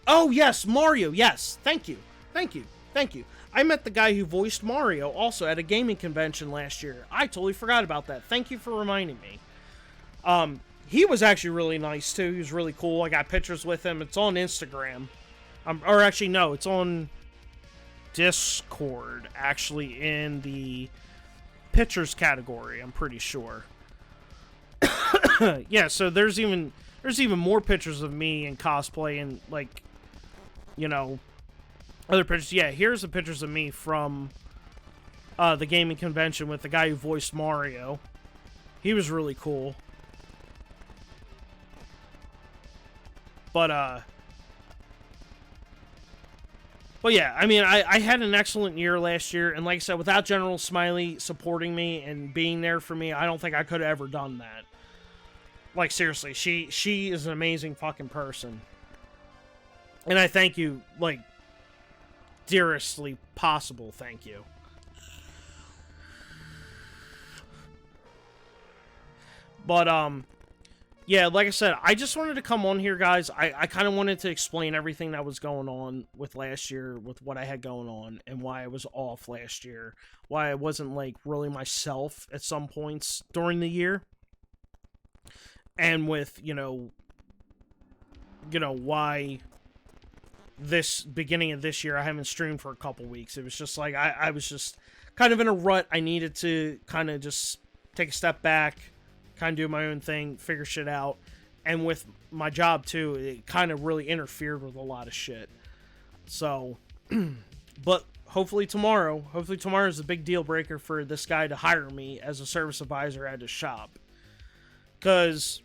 Oh, yes, Mario. Yes. Thank you. I met the guy who voiced Mario also at a gaming convention last year. I totally forgot about that. Thank you for reminding me. He was actually really nice, too. He was really cool. I got pictures with him. It's on Instagram. Or actually, no, it's on Discord, actually, in the pictures category, I'm pretty sure. Yeah, so there's even more pictures of me in cosplay and, like, you know, other pictures. Yeah, here's the pictures of me from the gaming convention with the guy who voiced Mario. He was really cool. But yeah, I mean, I had an excellent year last year, and like I said, without General Smiley supporting me and being there for me, I don't think I could have ever done that. Like, seriously, she is an amazing fucking person. And I thank you, like, dearestly possible thank you. But, yeah, like I said, I just wanted to come on here, guys. I kind of wanted to explain everything that was going on with last year, with what I had going on, and why I was off last year. Why I wasn't, like, really myself at some points during the year. And with, you know, why this beginning of this year I haven't streamed for a couple weeks. It was just like, I was just kind of in a rut. I needed to kind of just take a step back, kind of do my own thing, figure shit out. And with my job too, it kind of really interfered with a lot of shit. So, but hopefully tomorrow is a big deal breaker for this guy to hire me as a service advisor at his shop. Because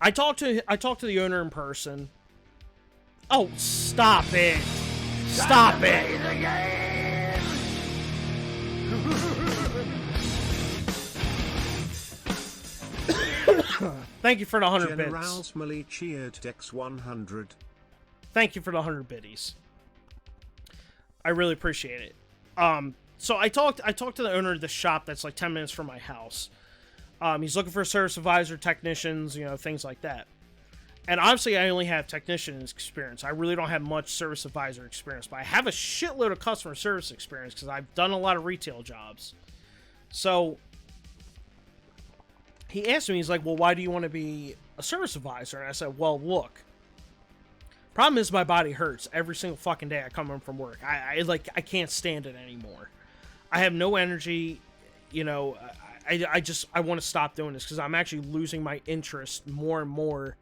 I talked to the owner in person. Oh, stop it. Stop it. Thank you for the 100 bits. Generals Mali cheered Dex 100. Thank you for the 100 biddies. I really appreciate it. So I talked to the owner of the shop that's like 10 minutes from my house. He's looking for a service advisor, technicians, you know, things like that. And obviously I only have technician experience. I really don't have much service advisor experience, but I have a shitload of customer service experience because I've done a lot of retail jobs. So he asked me, he's like, well, why do you want to be a service advisor? And I said, well, look, problem is my body hurts every single fucking day I come home from work. I can't stand it anymore. I have no energy, you know. I want to stop doing this because I'm actually losing my interest more and more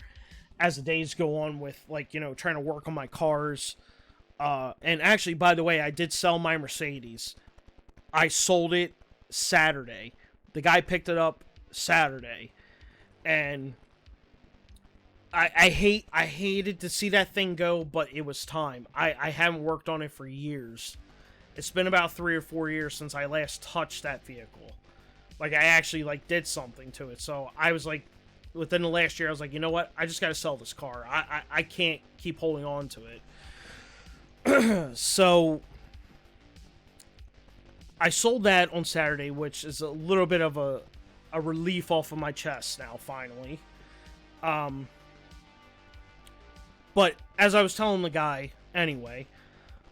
as the days go on with, like, you know, trying to work on my cars. And actually, by the way, I did sell my Mercedes. I sold it Saturday. The guy picked it up Saturday. And I hated to see that thing go, but it was time. I haven't worked on it for years. It's been about 3 or 4 years since I last touched that vehicle. Like, I actually, like, did something to it. So I was like, within the last year, I was like, you know what? I just got to sell this car. I can't keep holding on to it. So I sold that on Saturday, which is a little bit of a relief off of my chest now, finally. But as I was telling the guy, anyway,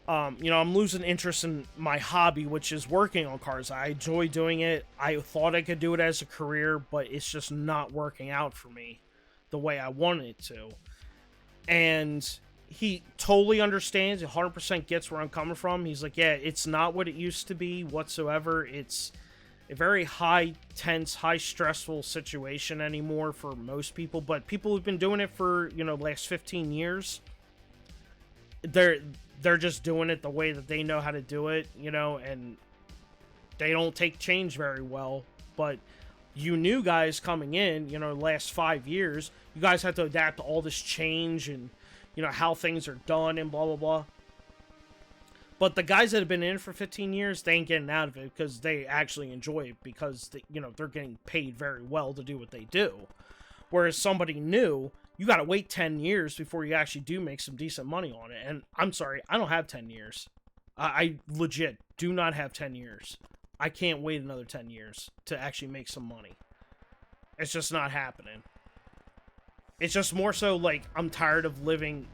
you know, I'm losing interest in my hobby, which is working on cars. I enjoy doing it. I thought I could do it as a career, but it's just not working out for me the way I wanted it to. And he totally understands, 100% gets where I'm coming from. He's like, yeah, it's not what it used to be whatsoever. It's a very high tense, high stressful situation anymore for most people. But people who've been doing it for, you know, the last 15 years, they're just doing it the way that they know how to do it, you know, and they don't take change very well. But you new guys coming in, you know, last 5 years, you guys have to adapt to all this change and, you know, how things are done and blah, blah, blah. But the guys that have been in for 15 years, they ain't getting out of it because they actually enjoy it because, they, you know, they're getting paid very well to do what they do. Whereas somebody new, you got to wait 10 years before you actually do make some decent money on it. And I'm sorry, I don't have 10 years. I legit do not have 10 years. I can't wait another 10 years to actually make some money. It's just not happening. It's just more so like I'm tired of living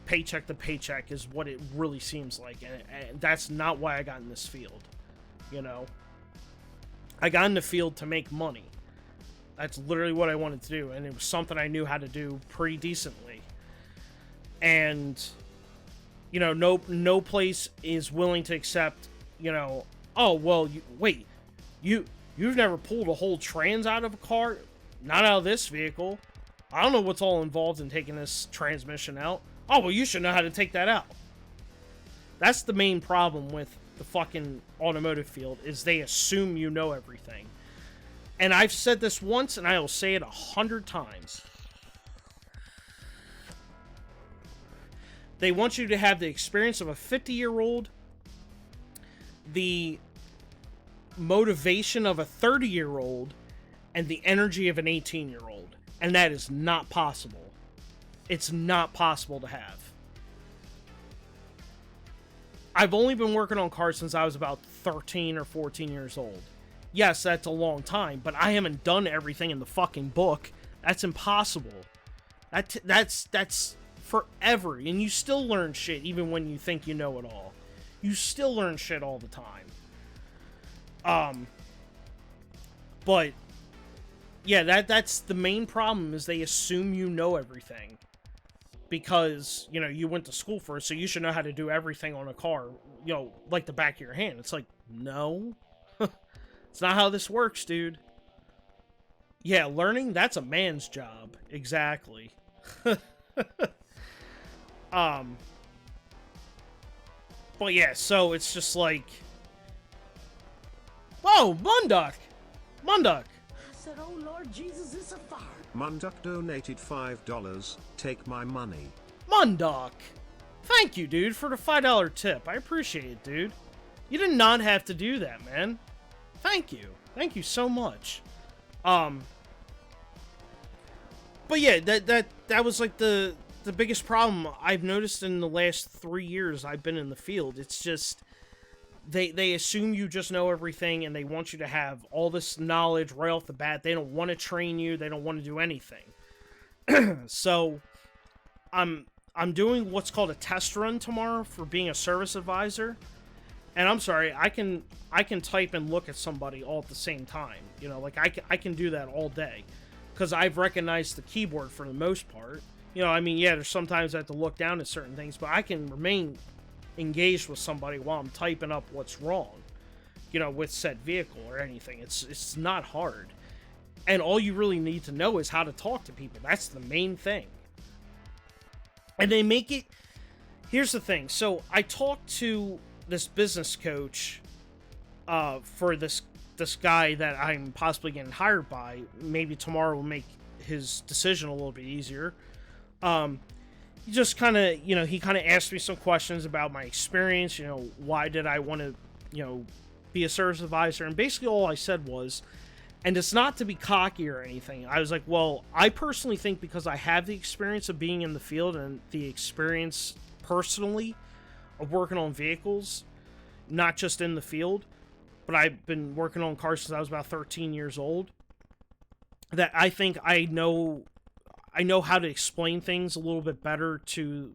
paycheck to paycheck is what it really seems like. And that's not why I got in this field. You know? I got in the field to make money. That's literally what I wanted to do. And it was something I knew how to do pretty decently. And, you know, no place is willing to accept, you know, oh, well, you've never pulled a whole trans out of a car? Not out of this vehicle. I don't know what's all involved in taking this transmission out. Oh, well, you should know how to take that out. That's the main problem with the fucking automotive field, is they assume you know everything. And I've said this once, and I will say it 100 times. They want you to have the experience of a 50-year-old, the motivation of a 30-year-old, and the energy of an 18-year-old. And that is not possible. It's not possible to have. I've only been working on cars since I was about 13 or 14 years old. Yes, that's a long time, but I haven't done everything in the fucking book. That's impossible. That's forever, and you still learn shit even when you think you know it all. You still learn shit all the time. But yeah, that's the main problem, is they assume you know everything. Because, you know, you went to school for it, so you should know how to do everything on a car, you know, like the back of your hand. It's like, no. It's not how this works, dude. Yeah, learning, that's a man's job. Exactly. But yeah, so it's just like, whoa, Munduck! Munduck! I said, oh Lord Jesus, it's a fire. Munduck donated $5. Take my money. Munduck! Thank you, dude, for the $5 tip. I appreciate it, dude. You did not have to do that, man. Thank you. Thank you so much. But yeah, that was like the biggest problem I've noticed in the last 3 years I've been in the field. It's just they assume you just know everything, and they want you to have all this knowledge right off the bat. They don't want to train you. They don't want to do anything. So I'm doing what's called a test run tomorrow for being a service advisor. And I'm sorry, I can type and look at somebody all at the same time. You know, like I can do that all day, because I've recognized the keyboard for the most part. You know, I mean, yeah, there's sometimes I have to look down at certain things, but I can remain engaged with somebody while I'm typing up what's wrong, you know, with said vehicle or anything. It's not hard. And all you really need to know is how to talk to people. That's the main thing. And they make it... Here's the thing. So I talked to this business coach for this guy that I'm possibly getting hired by. Maybe tomorrow will make his decision a little bit easier. He just kind of, you know, he kind of asked me some questions about my experience, you know, why did I want to, you know, be a service advisor, and basically all I said was, and it's not to be cocky or anything, I was like, well, I personally think because I have the experience of being in the field and the experience personally of working on vehicles, not just in the field, but I've been working on cars since I was about 13 years old, that I think I know how to explain things a little bit better to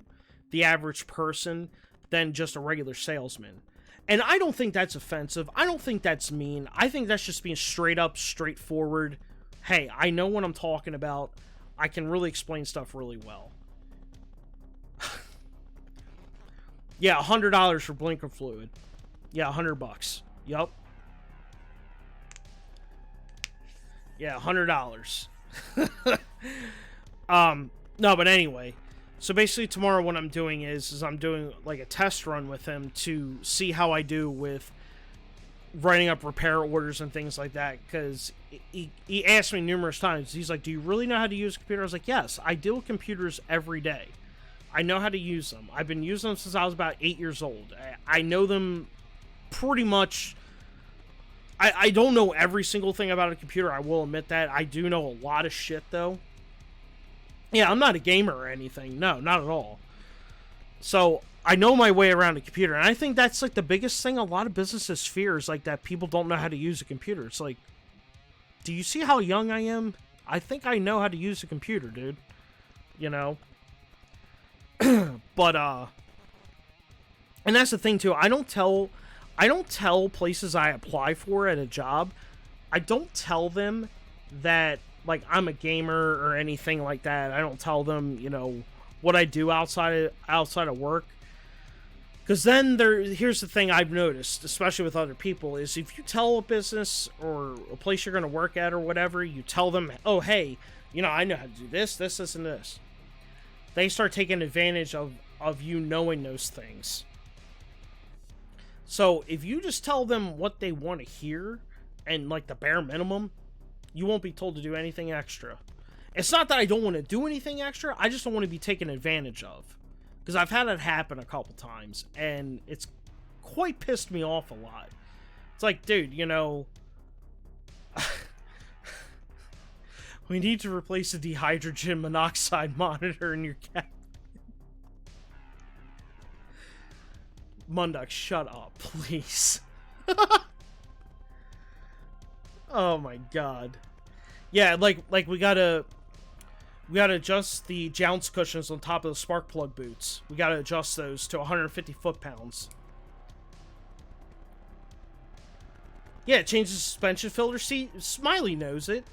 the average person than just a regular salesman. And I don't think that's offensive. I don't think that's mean. I think that's just being straight up, straightforward. Hey, I know what I'm talking about. I can really explain stuff really well. Yeah, $100 for blinker fluid. Yeah, $100. Yup. Yeah, $100. No, but anyway, so basically tomorrow what I'm doing is I'm doing like a test run with him to see how I do with writing up repair orders and things like that, because he asked me numerous times. He's like, do you really know how to use a computer? I was like, yes, I deal with computers every day. I know how to use them. I've been using them since I was about 8 years old. I know them pretty much. I don't know every single thing about a computer, I will admit that. I do know a lot of shit, though. Yeah, I'm not a gamer or anything. No, not at all. So, I know my way around a computer, and I think that's, like, the biggest thing a lot of businesses fear is, like, that people don't know how to use a computer. It's like, do you see how young I am? I think I know how to use a computer, dude. You know? But, and that's the thing, too. I don't tell places I apply for at a job, I don't tell them that, like, I'm a gamer or anything like that. I don't tell them, you know, what I do outside of work. Because then here's the thing I've noticed, especially with other people, is if you tell a business or a place you're going to work at or whatever, you tell them, oh, hey, you know, I know how to do this, and this. They start taking advantage of you knowing those things. So, if you just tell them what they want to hear, and, like, the bare minimum, you won't be told to do anything extra. It's not that I don't want to do anything extra, I just don't want to be taken advantage of. Because I've had it happen a couple times, and it's quite pissed me off a lot. It's like, dude, you know, we need to replace the dihydrogen monoxide monitor in your cabin. Munduk, shut up, please. Oh my god. Yeah, like we gotta adjust the jounce cushions on top of the spark plug boots. We gotta adjust those to 150 foot-pounds. Yeah, change the suspension filter. See, Smiley knows it.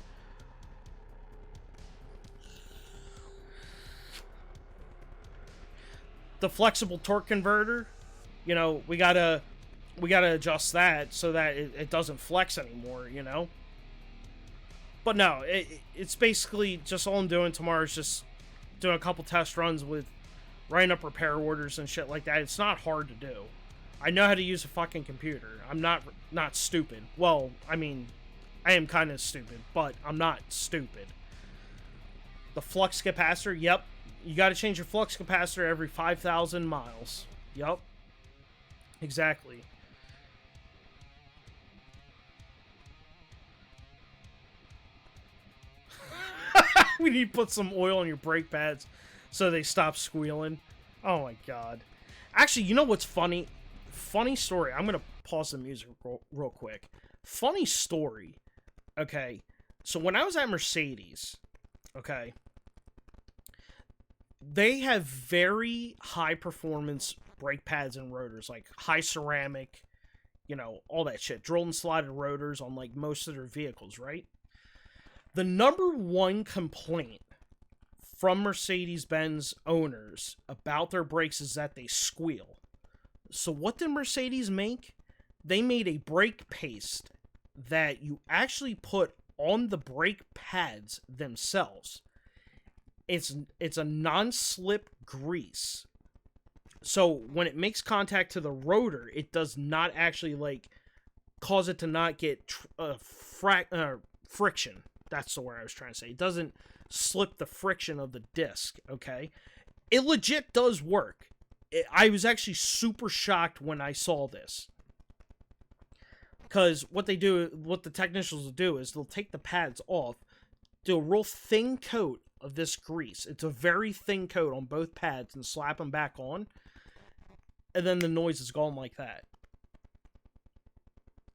The flexible torque converter, you know, we gotta adjust that so that it doesn't flex anymore, you know? But no, it's basically just all I'm doing tomorrow is just doing a couple test runs with writing up repair orders and shit like that. It's not hard to do. I know how to use a fucking computer. I'm not stupid. Well, I mean, I am kind of stupid, but I'm not stupid. The flux capacitor, yep. You got to change your flux capacitor every 5,000 miles. Yep. Exactly. We need to put some oil on your brake pads so they stop squealing. Oh my god. Actually, you know what's funny? Funny story. I'm going to pause the music real quick. Funny story. Okay. So when I was at Mercedes, okay, they have very high performance brake pads and rotors, like high ceramic, you know, all that shit. Drilled and slotted rotors on like most of their vehicles, right? The number one complaint from Mercedes-Benz owners about their brakes is that they squeal. So what did Mercedes make? They made a brake paste that you actually put on the brake pads themselves. It's a non-slip grease. So when it makes contact to the rotor, it does not actually like cause it to not get friction. That's the word I was trying to say. It doesn't slip the friction of the disc, okay? It legit does work. I was actually super shocked when I saw this. Because what the technicians will do is they'll take the pads off, do a real thin coat of this grease. It's a very thin coat on both pads and slap them back on. And then the noise is gone like that.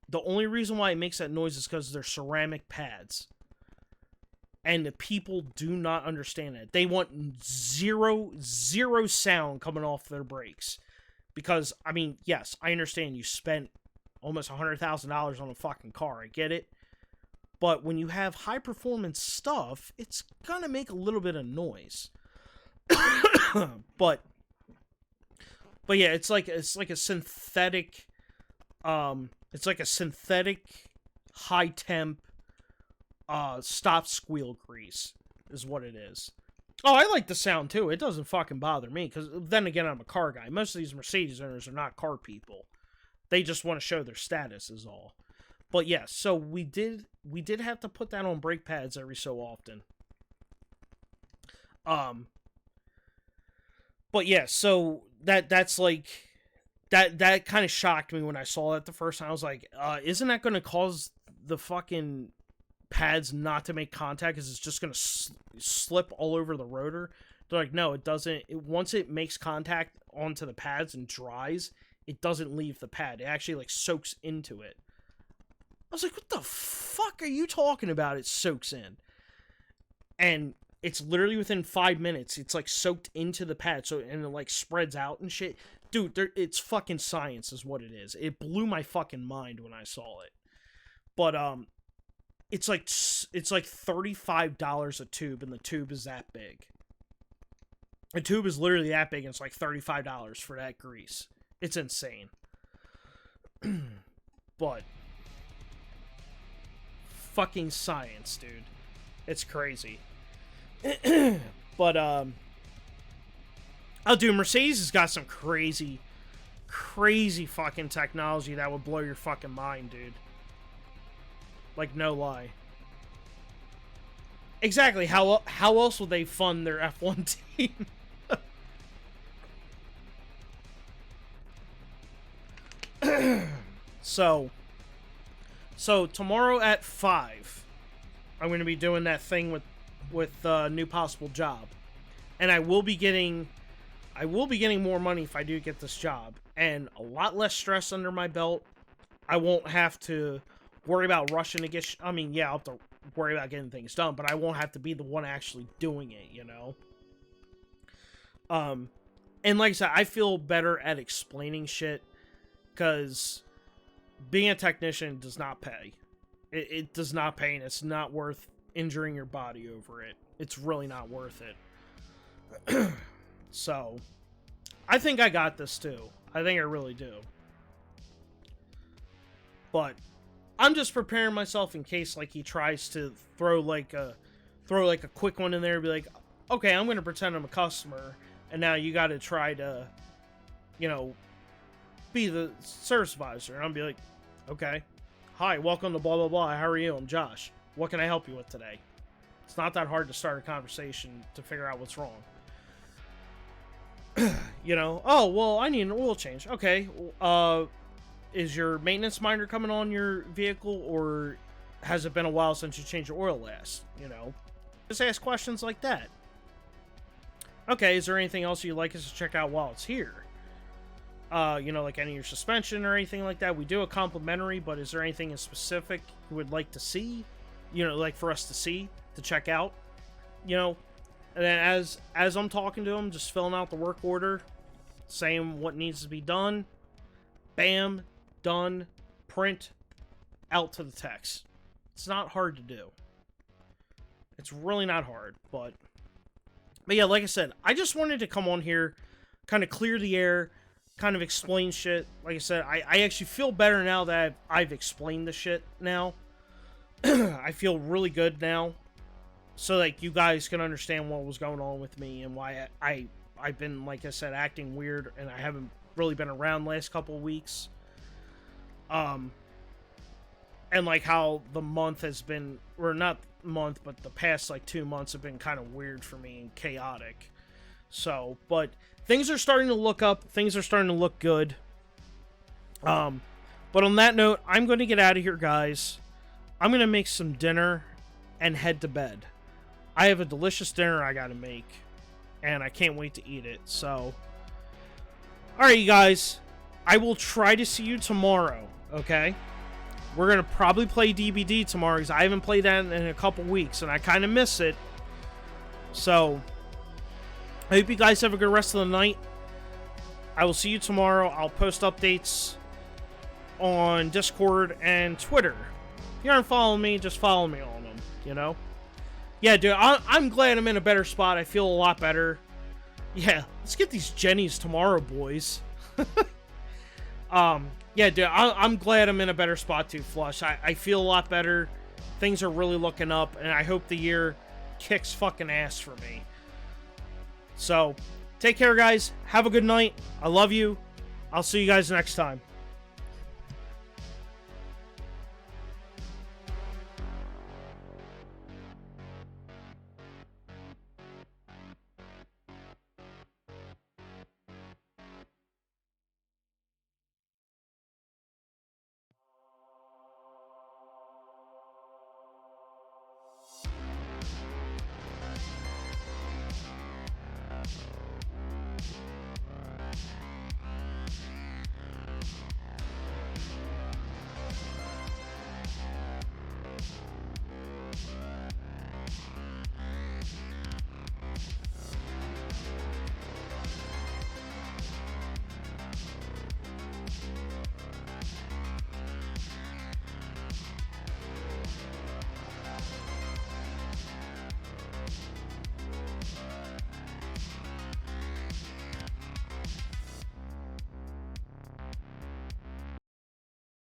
The only reason why it makes that noise is because they're ceramic pads. And the people do not understand it. They want zero sound coming off their brakes. Because, I mean, yes, I understand you spent almost $100,000 on a fucking car. I get it. But when you have high performance stuff, it's gonna make a little bit of noise. But yeah, it's like a synthetic high temp stop squeal grease is what it is. Oh, I like the sound too. It doesn't fucking bother me because then again, I'm a car guy. Most of these Mercedes owners are not car people. They just want to show their status is all. But yeah, so we did have to put that on brake pads every so often. But yeah, so that's like that kind of shocked me when I saw that the first time. I was like, isn't that going to cause the fucking pads not to make contact? Because it's just going to slip all over the rotor. They're like, no, it doesn't. Once it makes contact onto the pads and dries, it doesn't leave the pad. It actually like soaks into it. I was like, what the fuck are you talking about? It soaks in. And it's literally within 5 minutes. It's like soaked into the pad. So, and it like spreads out and shit. Dude, it's fucking science is what it is. It blew my fucking mind when I saw it. But, it's like $35 a tube, and the tube is that big. The tube is literally that big, and it's like $35 for that grease. It's insane. But fucking science, dude. It's crazy. But, oh, dude, Mercedes has got some crazy fucking technology that would blow your fucking mind, dude. Like, no lie. Exactly. How else would they fund their F1 team? So tomorrow at 5, I'm going to be doing that thing with New Possible Job, and I will be getting more money if I do get this job, and a lot less stress under my belt. I won't have to worry about rushing to get. I mean, yeah, I'll have to worry about getting things done, but I won't have to be the one actually doing it, you know. And like I said, I feel better at explaining shit, because being a technician does not pay. It does not pay, and it's not worth injuring your body over it. It's really not worth it. So, I think I got this too. I think I really do. But I'm just preparing myself in case like he tries to throw like a quick one in there and be like, okay, I'm gonna pretend I'm a customer, and now you gotta try to, you know, be the service advisor. And I'll be like, okay, hi, welcome to blah blah blah, how are you? I'm Josh. What can I help you with today? It's not that hard to start a conversation to figure out what's wrong. You know, oh, well, I need an oil change. Okay, is your maintenance minder coming on your vehicle, or has it been a while since you changed your oil last? You know, just ask questions like that. Okay, is there anything else you'd like us to check out while it's here? You know, like any of your suspension or anything like that. We do a complimentary, but is there anything in specific you would like to see? You know, like for us to see, to check out? You know, and then as I'm talking to him, just filling out the work order, saying what needs to be done. Bam, done, print, out to the techs. It's not hard to do. It's really not hard, but yeah, like I said, I just wanted to come on here, kind of clear the air, kind of explain shit. Like I said, I actually feel better now that I've explained the shit now. I feel really good now. So, like, you guys can understand what was going on with me and why I've been, like I said, acting weird, and I haven't really been around the last couple of weeks. And, like, how the month has been, or not month, but the past, like, 2 months have been kind of weird for me and chaotic. So, but things are starting to look up. Things are starting to look good. But on that note, I'm going to get out of here, guys. I'm going to make some dinner and head to bed. I have a delicious dinner I got to make, and I can't wait to eat it. So, alright, you guys. I will try to see you tomorrow, okay? We're going to probably play DBD tomorrow, because I haven't played that in a couple weeks, and I kind of miss it. So, I hope you guys have a good rest of the night. I will see you tomorrow. I'll post updates on Discord and Twitter. If you aren't following me, just follow me on them, you know? Yeah, dude, I'm glad I'm in a better spot. I feel a lot better. Yeah, let's get these Jennies tomorrow, boys. Yeah, dude, I'm glad I'm in a better spot too, Flush. I feel a lot better. Things are really looking up, and I hope the year kicks fucking ass for me. So, take care, guys. Have a good night. I love you. I'll see you guys next time.